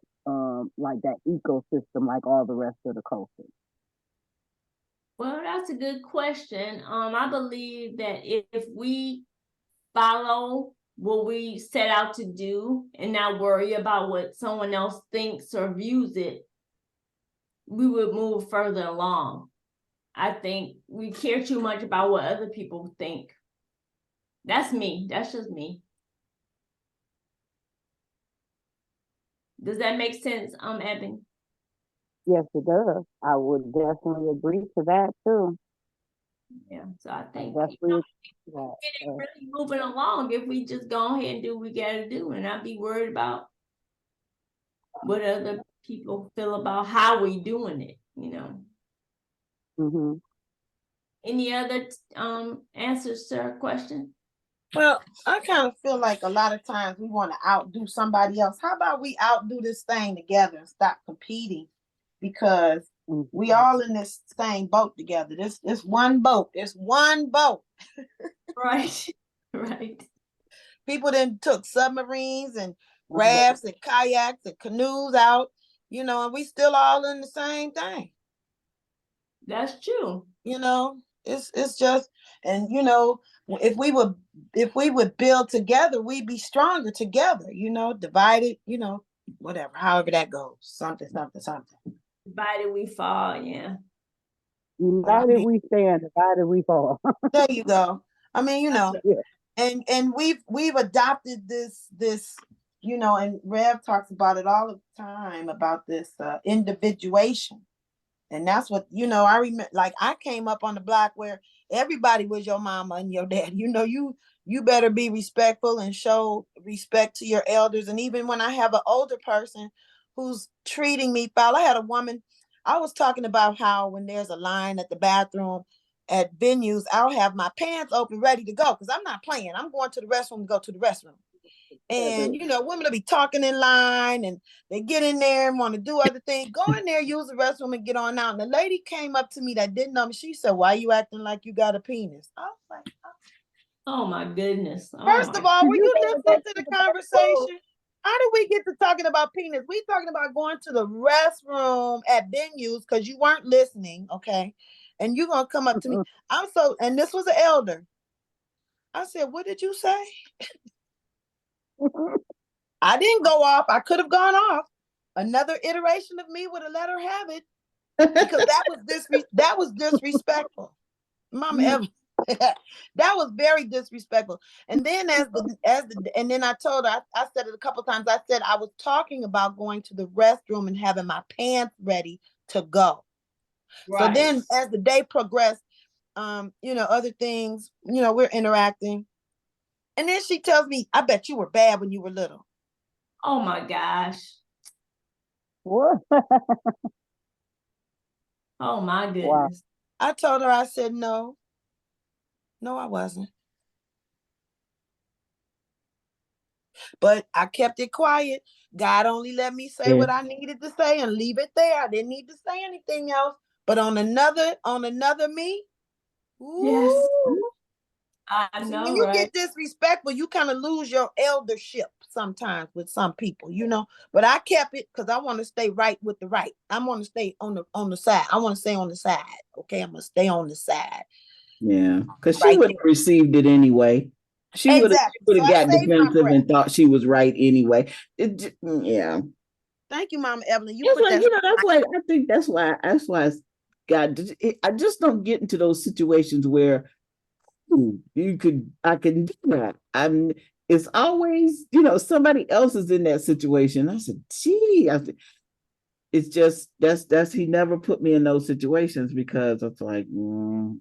like that ecosystem like all the rest of the culture? Well, that's a good question. I believe that if we follow what we set out to do and not worry about what someone else thinks or views it, we would move further along. I think we care too much about what other people think. That's me. That's just me. Does that make sense, Ebony? Yes, it does. I would definitely agree to that too. Yeah, so I think Definitely. get it really moving along if we just go ahead and do what we gotta do and not be worried about what other people feel about how we doing it, you know. Mm-hmm. Any other answers to our question? Well, I kind of feel like a lot of times we want to outdo somebody else. How about we outdo this thing together and stop competing? Because we all in this same boat together. This one boat. It's one boat. Right. Right. People then took submarines and rafts and kayaks and canoes out, you know, and we still all in the same thing. That's true. You know, it's just, and you know, if we would build together, we'd be stronger together, you know, divided, you know, whatever, however that goes. Something. Divided we fall, yeah. United we stand, divided we fall. There you go. I mean, you know, yeah. and we've adopted this, you know, and Rev talks about it all the time about this individuation. And that's what, you know, I remember, like I came up on the block where everybody was your mama and your dad. You know, you better be respectful and show respect to your elders. And even when I have an older person who's treating me foul, I had a woman, I was talking about how when there's a line at the bathroom at venues, I'll have my pants open, ready to go, because I'm not playing. I'm going to the restroom to go to the restroom. And you know, women will be talking in line and they get in there and want to do other things. Go in there, use the restroom and get on out. And the lady came up to me that didn't know me. She said, "Why you acting like you got a penis?" I was like, oh my goodness. First of all, were you listening to the conversation? How did we get to talking about penis? We talking about going to the restroom at venues because you weren't listening, okay? And you're gonna come up to me. And this was an elder. I said, "What did you say?" I didn't go off. I could have gone off. Another iteration of me would have let her have it because that was disrespectful. Mama Ever, that was very disrespectful. And then and then I told her, I said it a couple times. I said I was talking about going to the restroom and having my pants ready to go. Right. So then as the day progressed, you know, other things, you know, we're interacting. And then she tells me, "I bet you were bad when you were little." Oh my gosh. What? Oh my goodness. Wow. I told her, I said, no, I wasn't. But I kept it quiet. God only let me say what I needed to say and leave it there. I didn't need to say anything else. But on another me, Yes, ooh. I See, when know, you right? get disrespectful, you kind of lose your eldership sometimes with some people, But I kept it because I want to stay right with the right. I want to stay on the side. I want to stay on the side. Okay, I'm gonna stay on the side. Yeah, because she Right would have there. received it anyway. She would Exactly. So have I got saved my defensive breath. and thought she was right anyway. Yeah. Thank you, Mama Evelyn. You It's put like, that. that's why I think that's why God, I just don't get into those situations where I can do that. It's always, somebody else is in that situation. I said, gee, it's just, that's, he never put me in those situations because it's like,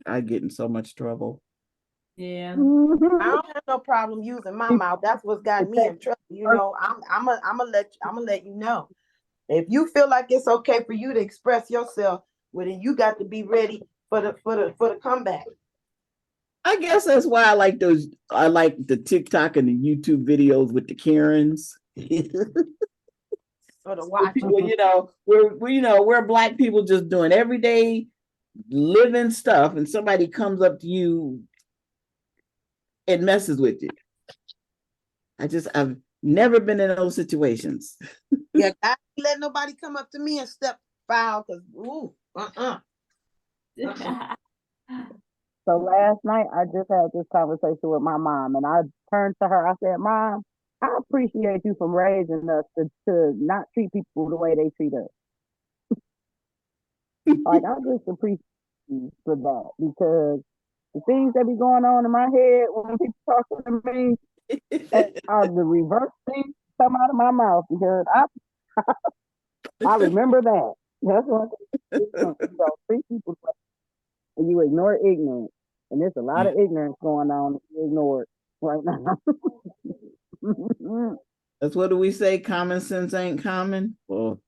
I get in so much trouble. Yeah. I don't have no problem using my mouth. That's what's got me in trouble. I'm gonna let you know. If you feel like it's okay for you to express yourself, well, then you got to be ready for the comeback. I guess that's why I like the TikTok and the YouTube videos with the Karens. Or to watch. People, we're Black people just doing everyday living stuff, and somebody comes up to you and messes with you. I've never been in those situations. Yeah, I ain't let nobody come up to me and step foul because So last night I just had this conversation with my mom, and I turned to her. I said, "Mom, I appreciate you from raising us to not treat people the way they treat us. Like I just appreciate you for that because the things that be going on in my head when people talk to me are the reverse things come out of my mouth because I remember that. That's one thing. You don't treat people and you ignore ignorance. And there's a lot of ignorance going on. You ignore it right now. That's what do we say? Common sense ain't common. Well,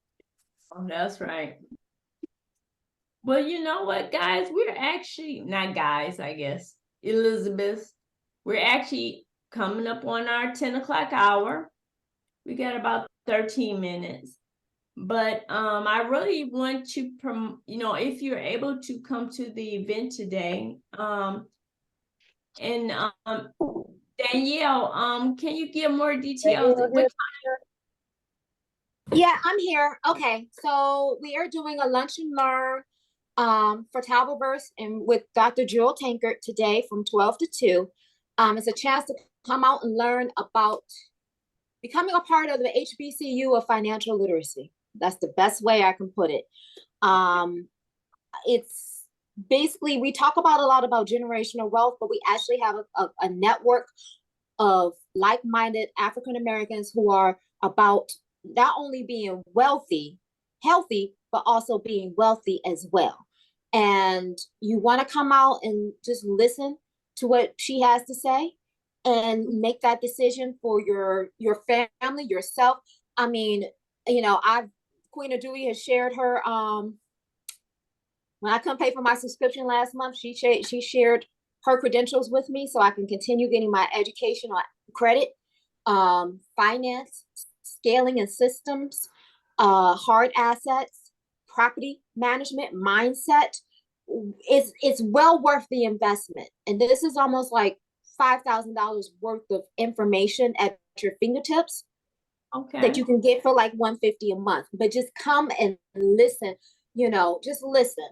Oh, that's right. Well, you know what, guys? We're actually not guys, I guess. Elizabeth, we're actually coming up on our 10 o'clock hour. We got about 13 minutes. But I really want to, if you're able to come to the event today, and Danielle, can you give more details? Yeah, I'm here. Okay, so we are doing a lunch and learn for Talbot Burst and with Dr. Jewel Tankard today from 12 to 2. It's a chance to come out and learn about becoming a part of the HBCU of financial literacy. That's the best way I can put it. It's basically, we talk about a lot about generational wealth, but we actually have a network of like-minded African Americans who are about not only being wealthy, healthy, but also being wealthy as well. And you want to come out and just listen to what she has to say and make that decision for your family, yourself. I mean, Queen of Dewey has shared her when I couldn't pay for my subscription last month, she shared her credentials with me so I can continue getting my education on credit, finance, scaling and systems, hard assets, property management, mindset. It's well worth the investment. And this is almost like $5,000 worth of information at your fingertips. Okay. That you can get for like $150 a month. But just come and listen, just listen.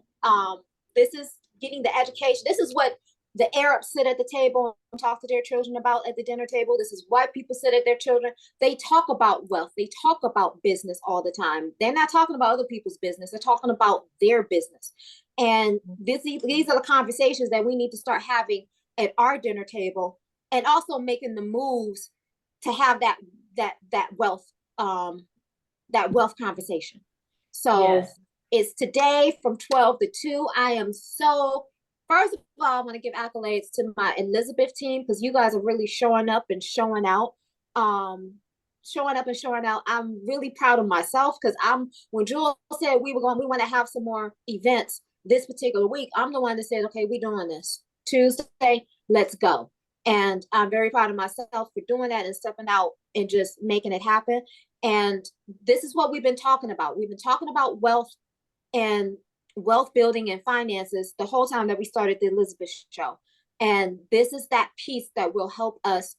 This is getting the education. This is what the Arabs sit at the table and talk to their children about at the dinner table. This is white people sit at their children. They talk about wealth. They talk about business all the time. They're not talking about other people's business. They're talking about their business. And these are the conversations that we need to start having at our dinner table, and also making the moves to have that wealth conversation. So yes. It's today from 12 to 2. I am so, first of all, I want to give accolades to my Elizabeth team because you guys are really showing up and showing out. I'm really proud of myself because when Jewel said we want to have some more events this particular week, I'm the one that said, okay, we're doing this Tuesday, let's go. And I'm very proud of myself for doing that and stepping out and just making it happen. And this is what we've been talking about. We've been talking about wealth and wealth building and finances the whole time that we started the Elizabeth show. And this is that piece that will help us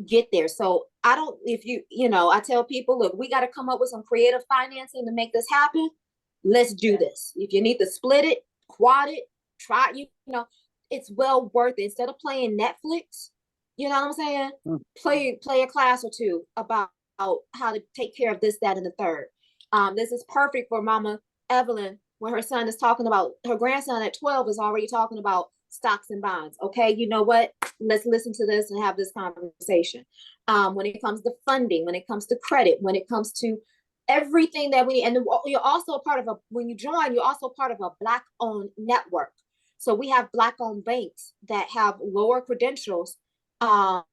get there. So I don't, if I tell people, look, we got to come up with some creative financing to make this happen. Let's do this. If you need to split it, quad it, try, it's well worth it. Instead of playing Netflix, you know what I'm saying? Play a class or two about how to take care of this, that, and the third. This is perfect for Mama Evelyn when her son is talking about, her grandson at 12 is already talking about stocks and bonds. Okay, you know what? Let's listen to this and have this conversation. When it comes to funding, when it comes to credit, when it comes to everything that we need, and you're also a part of when you join, you're also part of a Black-owned network. So we have Black-owned banks that have lower credentials for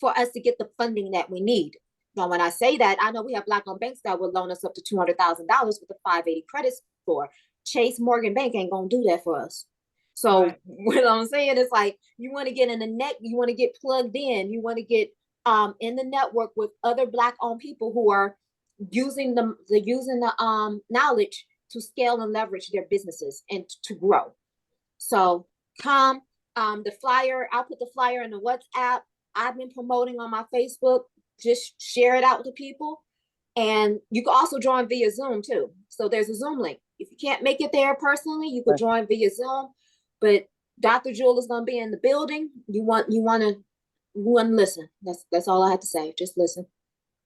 us to get the funding that we need. Now, when I say that, I know we have Black-owned banks that will loan us up to $200,000 with a 580 credit score. Chase Morgan Bank ain't gonna do that for us. So what I'm saying is, like, you want to get in the net, you want to get plugged in, you want to get in the network with other Black-owned people who are using the knowledge to scale and leverage their businesses and to grow. So the flyer, I'll put the flyer in the WhatsApp. I've been promoting on my Facebook. Just share it out to people. And you can also join via Zoom too. So there's a Zoom link. If you can't make it there personally, you could join via Zoom. But Dr. Jewel is going to be in the building. You want to listen. That's all I have to say. Just listen.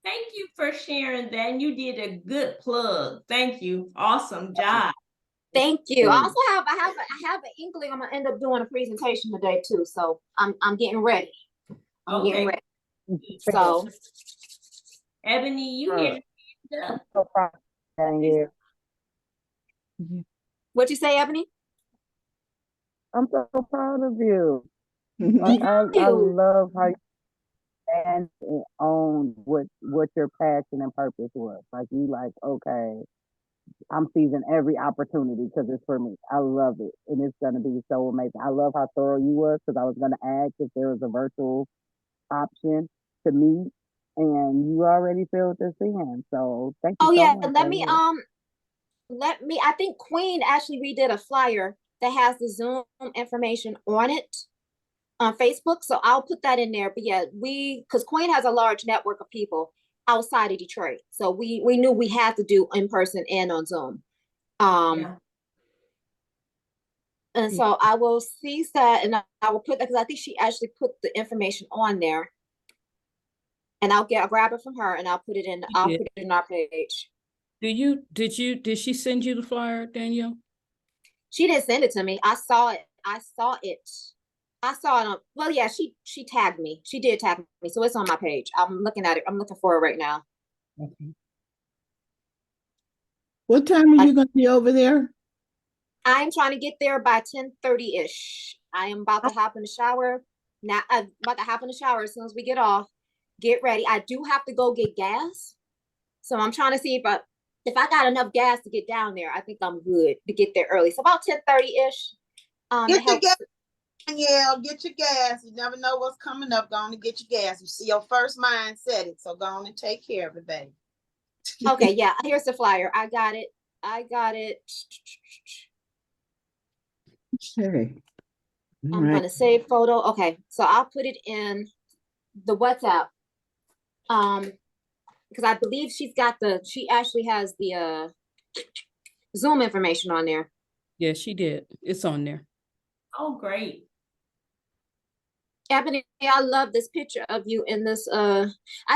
Thank you for sharing that. And you did a good plug. Thank you. Awesome job. Thank you. I also have an inkling. I'm gonna end up doing a presentation today too. So I'm getting ready. Getting ready. So Ebony, you here? I'm so proud of you. What you say, Ebony? I'm so proud of you. I love how you stand and own what your passion and purpose was. Like, you like, okay, I'm seizing every opportunity because it's for me. I love it. And it's going to be so amazing. I love how thorough you was, because I was going to ask if there was a virtual option to meet, and you already filled this in. So thank you so much. Let me, I think Queen actually redid a flyer that has the Zoom information on it on Facebook. So I'll put that in there. But yeah, because Queen has a large network of people outside of Detroit. So we knew we had to do in person and on Zoom. And so I will seize that, and I will put that, because I think she actually put the information on there. And I'll grab it from her, and I'll put it in our page. Did she send you the flyer, Danielle? She didn't send it to me. I saw it on, well, yeah, she tagged me. She did tag me. So it's on my page. I'm looking at it. I'm looking for it right now. Okay. What time are you going to be over there? I'm trying to get there by 10:30-ish. I am about to hop in the shower. Now I'm about to hop in the shower as soon as we get off. Get ready. I do have to go get gas. So I'm trying to see if I got enough gas to get down there. I think I'm good to get there early. So about 10:30-ish. Get your gas, Danielle. Get your gas. You never know what's coming up. Go on and get your gas. You see your first mind set it. So go on and take care of it, baby. Okay, yeah. Here's the flyer. I got it. Okay. I'm gonna save photo. Okay, so I'll put it in the WhatsApp. Because I believe she actually has the Zoom information on there. Yeah, she did. It's on there. Oh, great. Ebony, I love this picture of you in this. I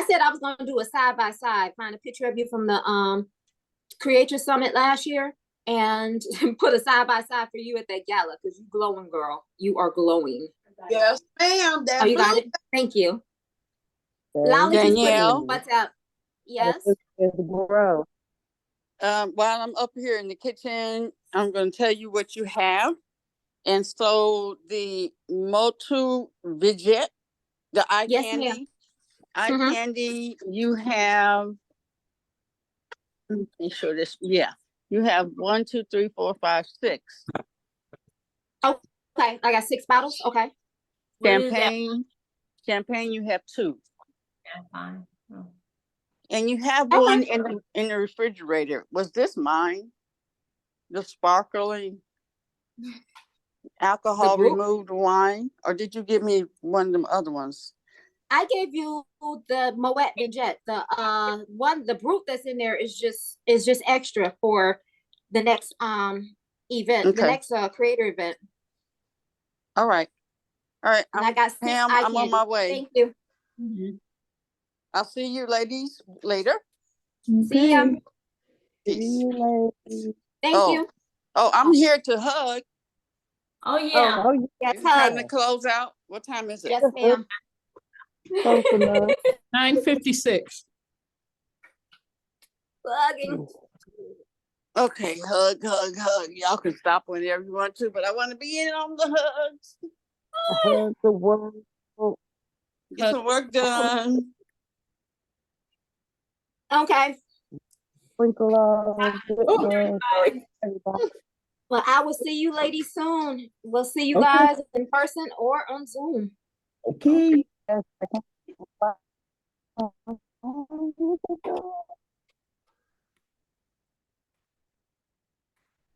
said I was gonna do a side-by-side, find a picture of you from the Create Your Summit last year, and put a side-by-side for you at that gala, because you glowing, girl. You are glowing. Yes, ma'am. Oh, you got it? Thank you. Lolly, Danielle. What's up? Yes. While I'm up here in the kitchen, I'm going to tell you what you have. And so the Motu Vidget, the eye candy, candy, you have. Make sure this. Yeah, you have 1, 2, 3, 4, 5, 6. Okay, I got 6 bottles. Okay. Champagne, you have 2. That's fine. And you have Okay. one in the refrigerator. Was this mine? The sparkling alcohol group? removed wine, or did you give me one of them other ones? I gave you the Moet de Jet. The brute that's in there is just extra for the next event, the Okay. next creator event. All right. And I got 6 Pam, eye I'm on candy. my way. Thank you. I'll see you ladies later. See ya. Peace. Thank you. Oh, I'm here to hug. Oh, yeah. Oh, Yes, Is it time to hug. close out? What time is it? Yes, ma'am. close enough. 9:56. Hugging. Okay, hug. Y'all can stop whenever you want to, but I want to be in on the hugs. Hug the world. Get some work done. Okay. Sprinkle of goodness. Everybody. Well, I will see you ladies soon. We'll see you guys in person or on Zoom. Okay. Yes, I can-